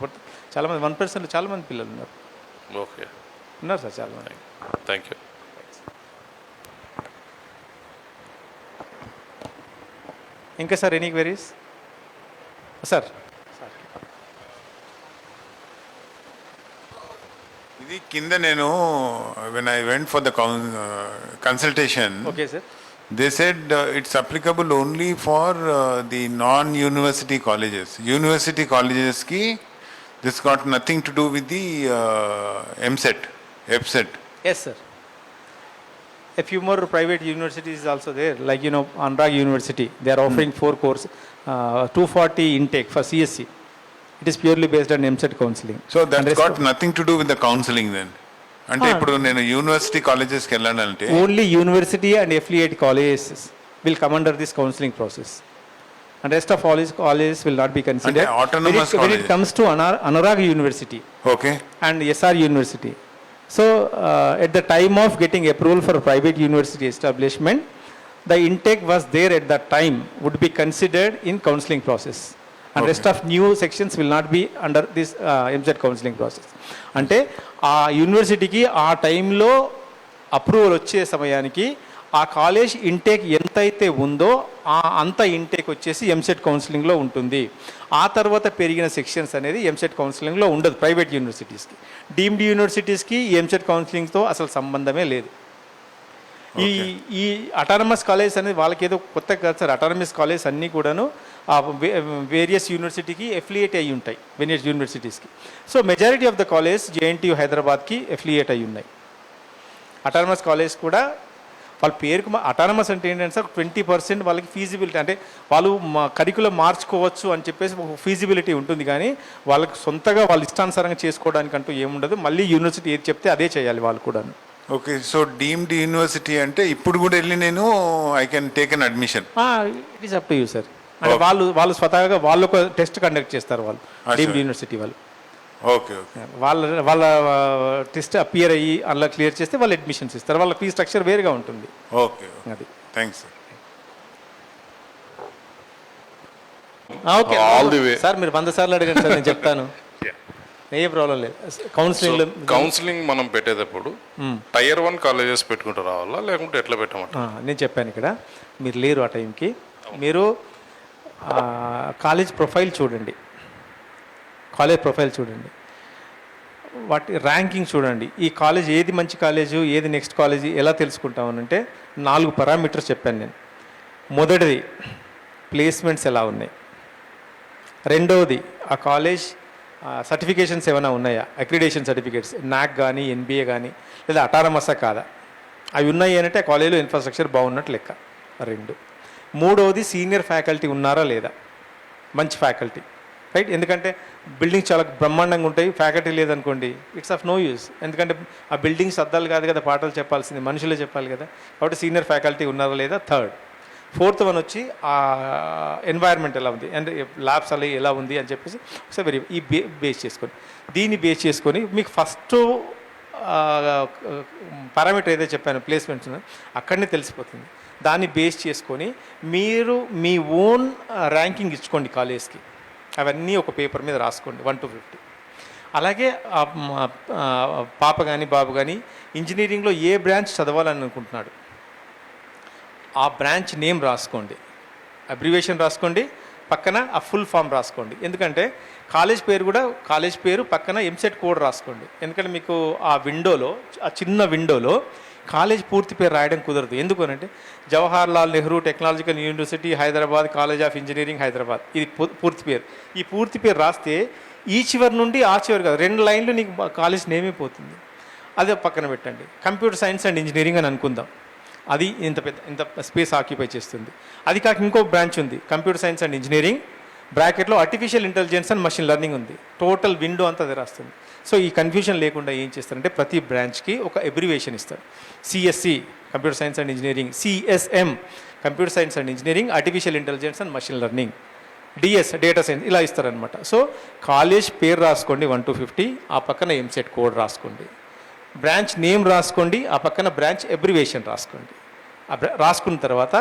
చాలా మంది 1% చాలా మంది పిల్లలు ఉన్నారు. ఓకే, ఉన్నారు సార్ చాలా మంది. Thank you. ఇంకా సార్ ఎనీ క్వెరీస్ సార్? ఇది కింద నేను when I went for the consultation, okay sir. They said it's applicable only for the non university colleges. University కాలేజెస్కి this got nothing to do with the EAMCET, ఎఫ్సెట్. Yes, sir. A few more private universities also there, like Anurag University. They are offering 4 course, 240 intake for CSC. It is purely based on MCET counseling. So And that rest got nothing to do with the counselling then. అంటే ఇప్పుడు నేను university కాలేజెస్కి వెళ్ళాలంటే only university and affiliate colleges will come under this counseling process. And rest of all colleges will not be considered. అంటే autonomous when it college. comes to Anurag University okay, and SR University. So, at the time of getting approval for private university establishment, the intake was there at that time would be considered in counseling process. And rest of new sections will not be under this MCET counseling process. అంటే ఆ యూనివర్సిటీకి ఆ టైంలో approval వచ్చే సమయానికి ఆ college intake ఎంతైతే ఉందో అంత ఇంటేక్ వచ్చేసి ఎంసెట్ కౌన్సిలింగ్లో ఉంటుంది. ఆ తర్వాత పెరిగిన సెక్షన్స్ అనేది ఎంసెట్ కౌన్సిలింగ్లో ఉండదు ప్రైవేట్ యూనివర్సిటీస్కి. డీమ్డ్ యూనివర్సిటీస్కి ఎంసెట్ కౌన్సిలింగ్తో అసలు సంబంధమే లేదు. ఈ అటానమస్ కాలేజ్ అనేది వాళ్ళకి ఏదో కొత్త కాదు సార్. అటానమస్ కాలేజ్ అన్నీ కూడాను వేరియస్ యూనివర్సిటీకి ఎఫిలియేట్ అయ్యి ఉంటాయి, వేరియస్ యూనివర్సిటీస్కి. So majority of the college JNTU హైదరాబాద్కి ఎఫిలియేట్ అయ్యి ఉన్నాయి. అటానమస్ కాలేజ్ కూడా వాళ్ళ పేరుకు అటానమస్ అంటే ఏంటంటే సార్ 20% వాళ్ళకి ఫీజిబిలిటీ, అంటే వాళ్ళు కరికులం మార్చుకోవచ్చు అని చెప్పేసి ఒక ఫీజిబిలిటీ ఉంటుంది, కానీ వాళ్ళకి సొంతగా వాళ్ళ ఇష్టానుసారంగా చేసుకోవడానికి అంటూ ఏముండదు. మళ్ళీ యూనివర్సిటీ ఏది చెప్తే అదే చేయాలి వాళ్ళు కూడా. ఓకే. సో డీమ్డ్ యూనివర్సిటీ అంటే ఇప్పుడు కూడా వెళ్ళి నేను I can take an admission? It is up to you sir. అంటే వాళ్ళు స్వతహాగా వాళ్ళు ఒక టెస్ట్ కండక్ట్ చేస్తారు వాళ్ళు, డీమ్డ్ యూనివర్సిటీ వాళ్ళు. Okay, okay. వాళ్ళ టెస్ట్ అపియర్ అయ్యి అలా క్లియర్ చేస్తే వాళ్ళు అడ్మిషన్స్ ఇస్తారు. వాళ్ళ ఫీ స్ట్రక్చర్ వేరుగా ఉంటుంది. ఓకే, అది. Thanks sir. Okay All the way. Sir మీరు 100 సార్లు అడగండి సార్, నేను చెప్తాను. ఏ ప్రాబ్లం లేదు. కౌన్సిలింగ్లో కౌన్సిలింగ్ మనం పెట్టేటప్పుడు టైర్ 1 కాలేజెస్ పెట్టుకుంటూ రావాలా లేకుంటే ఎట్లా పెట్టమంట? నేను చెప్పాను ఇక్కడ మీరు లేరు ఆ టైంకి. మీరు కాలేజ్ ప్రొఫైల్ చూడండి, వాటి ర్యాంకింగ్ చూడండి. ఈ కాలేజ్ ఏది మంచి కాలేజు, ఏది నెక్స్ట్ కాలేజీ ఎలా తెలుసుకుంటామనంటే 4 పారామీటర్స్ చెప్పాను నేను. మొదటిది ప్లేస్మెంట్స్ ఎలా ఉన్నాయి. రెండవది ఆ కాలేజ్ సర్టిఫికేషన్స్ ఏమైనా ఉన్నాయా, అక్రిడేషన్ సర్టిఫికేట్స్, NAC కానీ NBA కానీ లేదా అటానమసా కాదా, అవి ఉన్నాయి అంటే ఆ కాలేజీలో ఇన్ఫ్రాస్ట్రక్చర్ బాగున్నట్టు లెక్క. 2. మూడవది సీనియర్ ఫ్యాకల్టీ ఉన్నారా లేదా, మంచి ఫ్యాకల్టీ, రైట్. ఎందుకంటే బిల్డింగ్స్ చాలా బ్రహ్మాండంగా ఉంటాయి, ఫ్యాకల్టీ లేదనుకోండి ఇట్స్ ఆఫ్ నో యూస్. ఎందుకంటే ఆ బిల్డింగ్స్ అద్దాలు కాదు కదా పాఠాలు చెప్పాల్సింది, మనుషులే చెప్పాలి కదా. కాబట్టి సీనియర్ ఫ్యాకల్టీ ఉన్నారా లేదా. 3rd. 4th వన్ వచ్చి ఆ ఎన్వైర్న్మెంట్ ఎలా ఉంది, అంటే ల్యాబ్స్ అలా ఎలా ఉంది అని చెప్పేసి ఒకసారి ఈ బేస్ చేసుకొని, దీన్ని బేస్ చేసుకొని మీకు ఫస్ట్ పారామీటర్ ఏదైతే చెప్పాను ప్లేస్మెంట్స్ అక్కడనే తెలిసిపోతుంది. దాన్ని బేస్ చేసుకొని మీరు మీ ఓన్ ర్యాంకింగ్ ఇచ్చుకోండి కాలేజ్కి. అవన్నీ ఒక పేపర్ మీద రాసుకోండి 1 to 50. అలాగే పాప కానీ బాబు కానీ ఇంజనీరింగ్లో ఏ బ్రాంచ్ చదవాలని అనుకుంటున్నాడు ఆ బ్రాంచ్ నేమ్ రాసుకోండి, అబ్రివేషన్ రాసుకోండి, పక్కన ఆ ఫుల్ ఫామ్ రాసుకోండి. ఎందుకంటే కాలేజ్ పేరు కూడా కాలేజ్ పేరు పక్కన ఎంసెట్ కోడ్ రాసుకోండి. ఎందుకంటే మీకు ఆ విండోలో, ఆ చిన్న విండోలో కాలేజ్ పూర్తి పేరు రాయడం కుదరదు. ఎందుకు అంటే Jawaharlal Nehru technological university Hyderabad, college of engineering Hyderabad, ఇది పూర్తి పేరు. ఈ పూర్తి పేరు రాస్తే ఈ చివరి నుండి ఆ చివరి కాదు 2 లైన్లు నీకు కాలేజ్ నేమే పోతుంది. అదే పక్కన పెట్టండి. కంప్యూటర్ సైన్స్ అండ్ ఇంజనీరింగ్ అని అనుకుందాం, అది ఇంత స్పేస్ ఆక్యుపై చేస్తుంది. అది కాక ఇంకో బ్రాంచ్ ఉంది కంప్యూటర్ సైన్స్ అండ్ ఇంజనీరింగ్, బ్రాకెట్లో artificial intelligence and machine learning ఉంది. టోటల్ విండో అంతా అది రాస్తుంది. సో ఈ కన్ఫ్యూజన్ లేకుండా ఏం చేస్తారంటే ప్రతి బ్రాంచ్కి ఒక అబ్రివేషన్ ఇస్తారు. CSC computer science and engineering, CSM computer science and engineering, artificial intelligence and machine learning, DS data science, ఇలా ఇస్తారనమాట. సో కాలేజ్ పేరు రాసుకోండి 1 to 50, ఆ పక్కన ఎంసెట్ కోడ్ రాసుకోండి, బ్రాంచ్ నేమ్ రాసుకోండి, ఆ పక్కన బ్రాంచ్ అబ్రివేషన్ రాసుకోండి. రాసుకున్న తర్వాత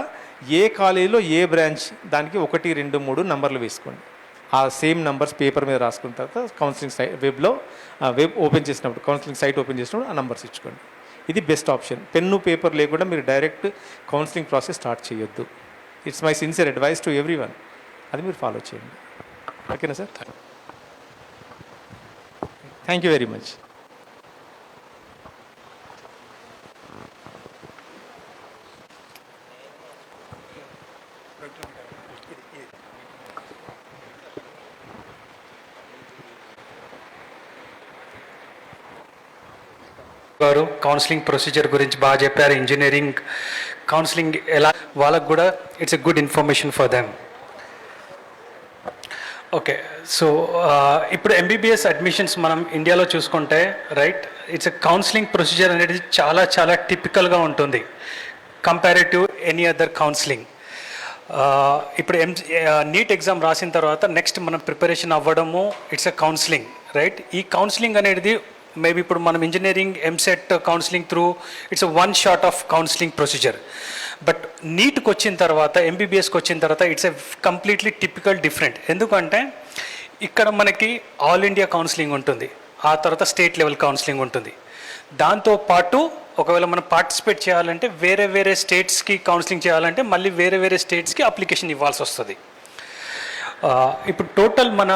ఏ కాలేజీలో ఏ బ్రాంచ్ దానికి 1, 2, 3 నంబర్లు వేసుకోండి. ఆ సేమ్ నంబర్స్ పేపర్ మీద రాసుకున్న తర్వాత కౌన్సిలింగ్ సైట్ వెబ్ ఓపెన్ చేసినప్పుడు, కౌన్సిలింగ్ సైట్ ఓపెన్ చేసినప్పుడు ఆ నంబర్స్ ఇచ్చుకోండి. ఇది బెస్ట్ ఆప్షన్. పెన్ను పేపర్ లేకుండా మీరు డైరెక్ట్ కౌన్సిలింగ్ ప్రాసెస్ స్టార్ట్ చేయొద్దు. It's my sincere advice to every one. అది మీరు ఫాలో చేయండి. ఓకేనా sir? Thank you very much. గారు కౌన్సిలింగ్ ప్రొసీజర్ గురించి బాగా చెప్పారు. ఇంజనీరింగ్ కౌన్సిలింగ్ ఎలా వాళ్ళకు కూడా it's a good information for them. Okay, so ఇప్పుడు ఎంబీబీఎస్ అడ్మిషన్స్ మనం ఇండియాలో చూసుకుంటే right, it's a counselling procedure అనేది చాలా చాలా టిపికల్గా ఉంటుంది కంపారేటివ్ ఎనీ అదర్ కౌన్సిలింగ్. ఇప్పుడు నీట్ ఎగ్జామ్ రాసిన తర్వాత నెక్స్ట్ మనం ప్రిపరేషన్ అవ్వడము ఇట్స్ ఎ కౌన్సిలింగ్ రైట్. ఈ కౌన్సిలింగ్ అనేది మేబీ ఇప్పుడు మనం engineering EAMCET counselling through it's one short of counselling procedure. But నీట్కి వచ్చిన తర్వాత ఎంబీబీఎస్కి వచ్చిన తర్వాత it's a completely typical different. ఎందుకంటే ఇక్కడ మనకి ఆల్ ఇండియా కౌన్సిలింగ్ ఉంటుంది, ఆ తర్వాత స్టేట్ లెవెల్ కౌన్సిలింగ్ ఉంటుంది. దాంతోపాటు ఒకవేళ మనం పార్టిసిపేట్ చేయాలంటే వేరే వేరే స్టేట్స్కి కౌన్సిలింగ్ చేయాలంటే మళ్ళీ వేరే వేరే స్టేట్స్కి అప్లికేషన్ ఇవ్వాల్సి వస్తుంది. ఇప్పుడు టోటల్ మన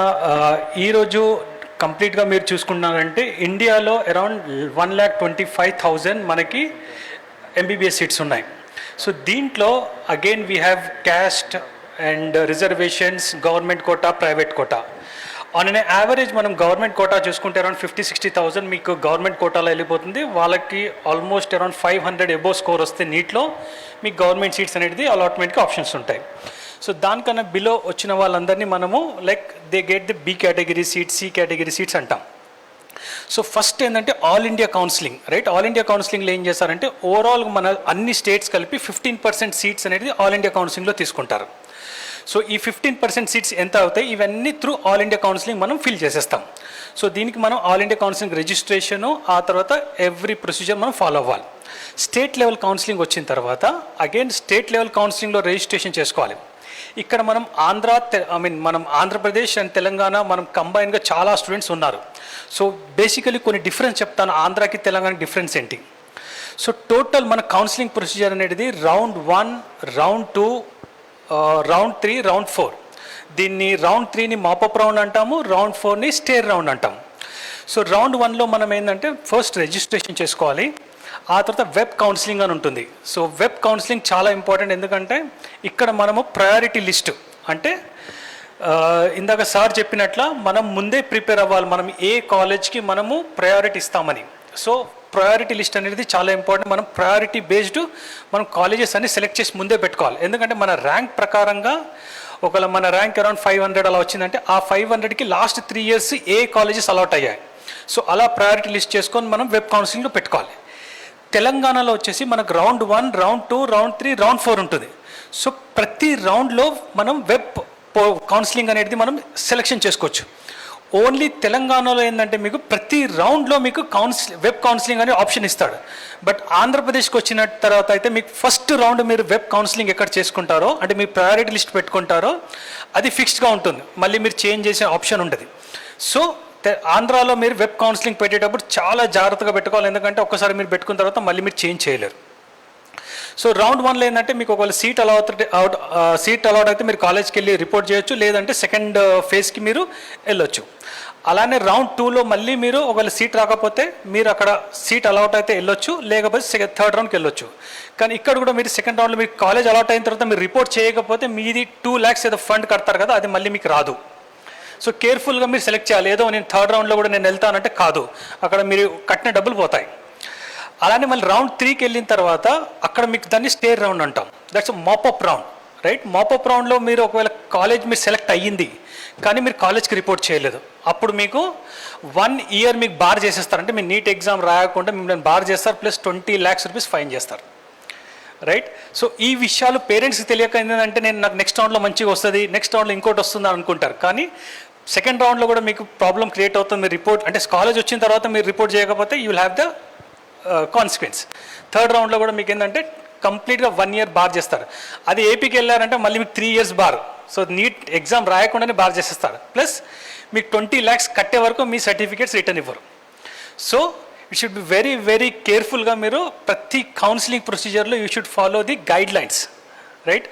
ఈరోజు కంప్లీట్గా మీరు చూసుకున్నారంటే ఇండియాలో అరౌండ్ 1,25,000 మనకి ఎంబీబీఎస్ సీట్స్ ఉన్నాయి. సో దీంట్లో again we have caste and reservations, government quota, private quota. On an average మనం గవర్నమెంట్ కోటా చూసుకుంటే అరౌండ్ 50,000-60,000 మీకు గవర్నమెంట్ కోటాలో వెళ్ళిపోతుంది. వాళ్ళకి ఆల్మోస్ట్ అరౌండ్ 500 ఎబో స్కోర్ వస్తే నీట్లో మీకు గవర్నమెంట్ సీట్స్ అనేది అలాట్మెంట్కి ఆప్షన్స్ ఉంటాయి. సో దానికన్నా బిలో వచ్చిన వాళ్ళందరినీ మనము like they get the B category seats, C category seats అంటాం. సో ఫస్ట్ ఏంటంటే all India counselling right. All India కౌన్సిలింగ్లో ఏం చేస్తారంటే ఓవరాల్ మన అన్ని స్టేట్స్ కలిపి 15% సీట్స్ అనేది ఆల్ ఇండియా కౌన్సిలింగ్లో తీసుకుంటారు. సో ఈ 15% సీట్స్ ఎంత అవుతాయి, ఇవన్నీ త్రూ ఆల్ ఇండియా కౌన్సిలింగ్ మనం ఫిల్ చేసేస్తాం. సో దీనికి మనం ఆల్ ఇండియా కౌన్సిలింగ్ రిజిస్ట్రేషను, ఆ తర్వాత ఎవ్రీ ప్రొసీజర్ మనం ఫాలో అవ్వాలి. స్టేట్ లెవెల్ కౌన్సిలింగ్ వచ్చిన తర్వాత అగైన్ స్టేట్ లెవెల్ కౌన్సిలింగ్లో రిజిస్ట్రేషన్ చేసుకోవాలి. ఇక్కడ మనం మనం ఆంధ్రప్రదేశ్ అండ్ తెలంగాణ మనం కంబైన్గా చాలా స్టూడెంట్స్ ఉన్నారు. సో బేసికలీ కొన్ని డిఫరెన్స్ చెప్తాను, ఆంధ్రాకి తెలంగాణకి డిఫరెన్స్ ఏంటి. సో టోటల్ మన కౌన్సిలింగ్ ప్రొసీజర్ అనేది రౌండ్ 1, రౌండ్ 2, రౌండ్ 3, రౌండ్ 4. దీన్ని రౌండ్ 3ని మాపప్ రౌండ్ అంటాము, రౌండ్ 4ని స్టేర్ రౌండ్ అంటాము. సో రౌండ్ 1లో మనం ఏంటంటే ఫస్ట్ రిజిస్ట్రేషన్ చేసుకోవాలి, ఆ తర్వాత వెబ్ కౌన్సిలింగ్ అని ఉంటుంది. సో వెబ్ కౌన్సిలింగ్ చాలా ఇంపార్టెంట్, ఎందుకంటే ఇక్కడ మనము ప్రయారిటీ లిస్టు అంటే ఇందాక సార్ చెప్పినట్ల మనం ముందే ప్రిపేర్ అవ్వాలి, మనం ఏ కాలేజ్కి మనము ప్రయారిటీ ఇస్తామని. సో ప్రయారిటీ లిస్ట్ అనేది చాలా ఇంపార్టెంట్. మనం ప్రయారిటీ బేస్డ్ మనం కాలేజెస్ అన్ని సెలెక్ట్ చేసి ముందే పెట్టుకోవాలి. ఎందుకంటే మన ర్యాంక్ ప్రకారంగా ఒకవేళ మన ర్యాంక్ అరౌండ్ 500 అలా వచ్చిందంటే ఆ 500కి లాస్ట్ 3 years ఏ కాలేజెస్ అలాట్ అయ్యాయి. సో అలా ప్రయారిటీ లిస్ట్ చేసుకొని మనం వెబ్ కౌన్సిలింగ్లో పెట్టుకోవాలి. తెలంగాణలో వచ్చేసి మనకు రౌండ్ 1, రౌండ్ 2, రౌండ్ 3, రౌండ్ 4 ఉంటుంది. సో ప్రతి రౌండ్లో మనం వెబ్ కౌన్సిలింగ్ అనేది మనం సెలెక్షన్ చేసుకోవచ్చు. ఓన్లీ తెలంగాణలో ఏంటంటే మీకు ప్రతి రౌండ్లో మీకు వెబ్ కౌన్సిలింగ్ అనే ఆప్షన్ ఇస్తాడు. బట్ ఆంధ్రప్రదేశ్కి వచ్చిన తర్వాత అయితే మీకు ఫస్ట్ రౌండ్ మీరు వెబ్ కౌన్సిలింగ్ ఎక్కడ చేసుకుంటారో అంటే మీ ప్రయారిటీ లిస్ట్ పెట్టుకుంటారో అది ఫిక్స్డ్గా ఉంటుంది, మళ్ళీ మీరు చేంజ్ చేసే ఆప్షన్ ఉంటుంది. సో ఆంధ్రాలో మీరు వెబ్ కౌన్సిలింగ్ పెట్టేటప్పుడు చాలా జాగ్రత్తగా పెట్టుకోవాలి, ఎందుకంటే ఒక్కసారి మీరు పెట్టుకున్న తర్వాత మళ్ళీ మీరు చేంజ్ చేయలేరు. సో రౌండ్ 1లో ఏంటంటే మీకు ఒకవేళ సీట్ అలాట్ అయితే మీరు కాలేజ్కి వెళ్ళి రిపోర్ట్ చేయొచ్చు, లేదంటే సెకండ్ ఫేజ్కి మీరు వెళ్ళొచ్చు. అలానే రౌండ్ 2లో మళ్ళీ మీరు ఒకవేళ సీట్ రాకపోతే మీరు అక్కడ సీట్ అలాట్ అయితే వెళ్ళొచ్చు, లేకపోతే థర్డ్ రౌండ్కి వెళ్ళొచ్చు. కానీ ఇక్కడ కూడా మీరు సెకండ్ రౌండ్లో మీరు కాలేజ్ అలాట్ అయిన తర్వాత మీరు రిపోర్ట్ చేయకపోతే మీది 2 lakhs ఏదో ఫండ్ కడతారు కదా, అది మళ్ళీ మీకు రాదు. సో కేర్ఫుల్గా మీరు సెలెక్ట్ చేయాలి. ఏదో నేను థర్డ్ రౌండ్లో కూడా నేను వెళ్తానంటే కాదు, అక్కడ మీరు కట్టిన డబ్బులు పోతాయి. అలానే మళ్ళీ రౌండ్ 3కి వెళ్ళిన తర్వాత అక్కడ మీకు దాన్ని స్టేర్ రౌండ్ అంటాం. That's mop up round right. Mop up రౌండ్లో మీరు ఒకవేళ కాలేజ్ మీరు సెలెక్ట్ అయ్యింది కానీ మీరు కాలేజ్కి రిపోర్ట్ చేయలేదు, అప్పుడు మీకు 1 year మీకు బార్ చేసేస్తారు. అంటే మీరు నీట్ ఎగ్జామ్ రాయకుండా మిమ్మల్ని బార్ చేస్తారు, ప్లస్ 20 lakhs rupees ఫైన్ చేస్తారు రైట్. సో ఈ విషయాలు పేరెంట్స్కి తెలియక ఏంటంటే నాకు నెక్స్ట్ రౌండ్లో మంచిగా వస్తుంది, నెక్స్ట్ రౌండ్లో ఇంకోటి వస్తుంది అనుకుంటారు. కానీ సెకండ్ రౌండ్లో కూడా మీకు ప్రాబ్లం క్రియేట్ అవుతుంది. మీరు రిపోర్ట్ అంటే కాలేజ్ వచ్చిన తర్వాత మీరు రిపోర్ట్ చేయకపోతే you will have the consequence. Third రౌండ్లో కూడా మీకు ఏంటంటే కంప్లీట్గా 1 year బార్ చేస్తారు. అది ఏపీకి వెళ్ళారంటే మళ్ళీ మీకు 3 years bar. So NEET exam రాయకుండానే బార్ చేసేస్తారు, ప్లస్ మీకు 20 lakhs కట్టే వరకు మీ సర్టిఫికేట్స్ రిటర్న్ ఇవ్వరు. So you should be very very కేర్ఫుల్గా మీరు ప్రతి కౌన్సిలింగ్ ప్రొసీజర్లో you should follow the guidelines right.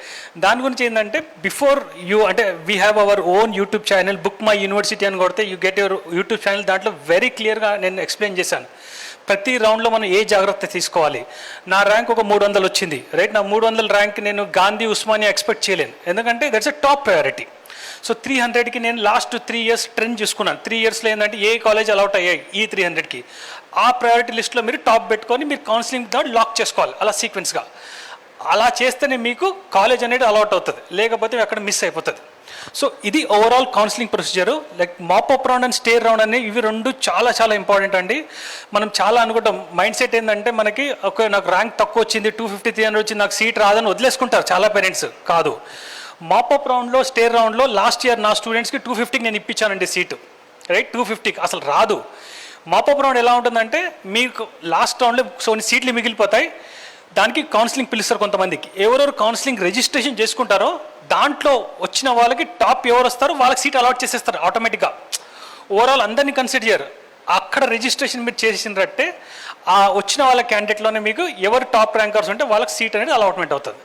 దాని గురించి ఏంటంటే బిఫోర్ యూ అంటే we have our own YouTube channel book my university అని కొడితే you get your YouTube channel. దాంట్లో వెరీ క్లియర్గా నేను ఎక్స్ప్లెయిన్ చేశాను ప్రతి రౌండ్లో మనం ఏ జాగ్రత్త తీసుకోవాలి. నా ర్యాంక్ ఒక 300 వచ్చింది, రైట్. నా 300 ర్యాంక్ నేను గాంధీ ఉస్మానియా ఎక్స్పెక్ట్ చేయలేను, ఎందుకంటే that's a top priority. So 300కి నేను లాస్ట్ 3 ఇయర్స్ ట్రెండ్ చూసుకున్నాను. 3 ఇయర్స్లో ఏంటంటే ఏ కాలేజ్ అలౌట్ అయ్యాయి ఈ 300కి, ఆ ప్రయారిటీ లిస్ట్లో మీరు టాప్ పెట్టుకొని మీరు కౌన్సిలింగ్ దాన్ని లాక్ చేసుకోవాలి అలా సీక్వెన్స్గా. అలా చేస్తేనే మీకు కాలేజ్ అనేది అలౌట్ అవుతుంది, లేకపోతే అక్కడ మిస్ అయిపోతుంది. సో ఇది overall counselling procedure. Like mop up round and stair round అని ఇవి రెండు చాలా చాలా ఇంపార్టెంట్ అండి. మనం చాలా అనుకుంటాం, మైండ్ సెట్ ఏంటంటే మనకి ఒక నాకు ర్యాంక్ తక్కువ వచ్చింది 250 300 వచ్చింది నాకు సీట్ రాదని వదిలేసుకుంటారు చాలా పేరెంట్స్. కాదు, మాపప్ రౌండ్లో స్టేర్ రౌండ్లో లాస్ట్ ఇయర్ నా స్టూడెంట్స్కి 250కి నేను ఇప్పించానండి సీటు, రైట్. 250కి అసలు రాదు. మాపప్ రౌండ్ ఎలా ఉంటుందంటే మీకు లాస్ట్ రౌండ్లో కొన్ని సీట్లు మిగిలిపోతాయి, దానికి కౌన్సిలింగ్ పిలుస్తారు కొంతమందికి. ఎవరెవరు కౌన్సిలింగ్ రిజిస్ట్రేషన్ చేసుకుంటారో దాంట్లో వచ్చిన వాళ్ళకి టాప్ ఎవరు వస్తారో వాళ్ళకి సీట్ అలాట్ చేసేస్తారు ఆటోమేటిక్గా. ఓవరాల్ అందరినీ కన్సిడర్ చేయరు. అక్కడ రిజిస్ట్రేషన్ మీరు చేసినట్టే ఆ వచ్చిన వాళ్ళ క్యాండిడేట్లోనే మీకు ఎవరు టాప్ ర్యాంకర్స్ ఉంటే వాళ్ళకి సీట్ అనేది అలాట్మెంట్ అవుతుంది.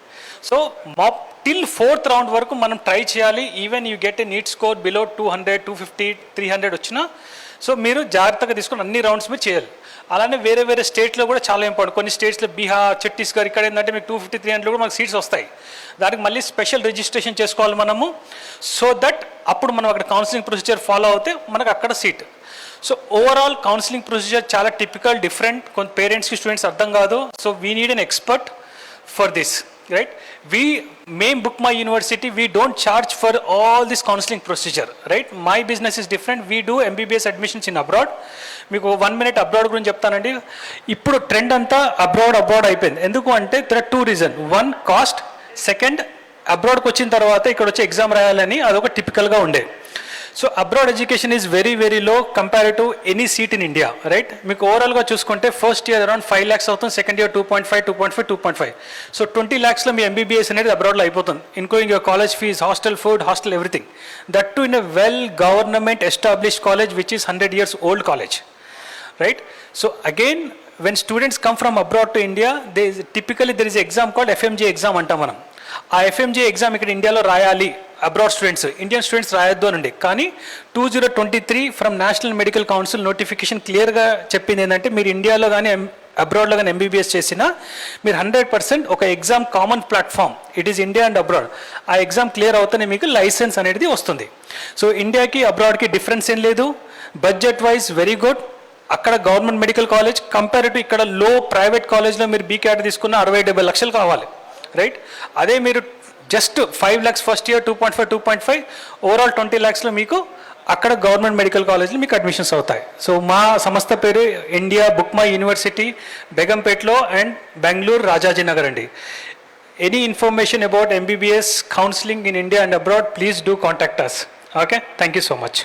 సో మా టిల్ 4th రౌండ్ వరకు మనం ట్రై చేయాలి. Even you get a neat score below 200 250 300 వచ్చినా సో మీరు జాగ్రత్తగా తీసుకుని అన్ని రౌండ్స్ మీరు చేయాలి. అలానే వేరే వేరే స్టేట్లో కూడా చాలా ఇంపార్టెంట్. కొన్ని స్టేట్స్లో బీహార్ ఛత్తీస్గఢ్ ఇక్కడ ఏంటంటే మీకు 250 300 కూడా మనకు సీట్స్ వస్తాయి. దానికి మళ్ళీ స్పెషల్ రిజిస్ట్రేషన్ చేసుకోవాలి మనము. సో దట్ అప్పుడు మనం అక్కడ కౌన్సిలింగ్ ప్రొసీజర్ ఫాలో అవుతే మనకు అక్కడ seat. So overall counselling procedure చాలా టిపికల్ డిఫరెంట్. కొంత పేరెంట్స్కి స్టూడెంట్స్ అర్థం కాదు. So we need an expert for this, right. Main Book My University, we don't charge for all this counseling procedure, right. My business is different. We do MBBS admissions in abroad. మీకు 1 minute abroad గురించి చెప్తానండి. ఇప్పుడు trend అంతా abroad అయిపోయింది. ఎందుకు అంటే there are 2 reasons. 1 cost, second అబ్రాడ్కి వచ్చిన తర్వాత ఇక్కడ వచ్చి ఎగ్జామ్ రాయాలని అదొక టిపికల్గా ఉండే. So abroad education is very very low compare to any seat in India, right. మీకు ఓవరాల్గా చూసుకుంటే ఫస్ట్ ఇయర్ అరౌండ్ 5 lakhs అవుతుంది, సెకండ్ ఇయర్ 2.5. సో 20 lakhsలో మీ MBBS అనేది అబ్రాడ్లో అయిపోతుంది, including your college fees, hostel food, hostel everything. That too in a well government established college which is 100 years old college, right. So again, when students come from abroad to India, there is an exam called FMG exam అంటాం మనం. ఆ FMG exam ఇక్కడ ఇండియాలో రాయాలి abroad students, Indian students రాయొద్దు అని ఉండే. కానీ 2023 from national medical council notification క్లియర్గా చెప్పింది ఏంటంటే మీరు ఇండియాలో కానీ అబ్రాడ్లో కానీ MBBS చేసినా మీరు 100% ఒక exam common platform, it is India and abroad. ఆ ఎగ్జామ్ క్లియర్ అవుతూనే మీకు లైసెన్స్ అనేది వస్తుంది. సో ఇండియాకి అబ్రాడ్కి డిఫరెన్స్ ఏం లేదు. Budget wise very good. అక్కడ government medical college compare to ఇక్కడ లో ప్రైవేట్ కాలేజ్లో మీరు బీక్యాట్ తీసుకున్న 60-70 లక్షలు కావాలి, రైట్. అదే మీరు just 5 lakhs first year 2.5 overall 20 lakhsలో మీకు అక్కడ గవర్నమెంట్ మెడికల్ కాలేజ్లో మీకు అడ్మిషన్స్ అవుతాయి. సో మా సంస్థ పేరు ఇండియా బుక్ మై యూనివర్సిటీ, బేగంపేట్లో అండ్ బెంగళూరు రాజాజీ నగర్ అండి. Any information about MBBS counselling in India and abroad, please do contact us. Okay, thank you so much.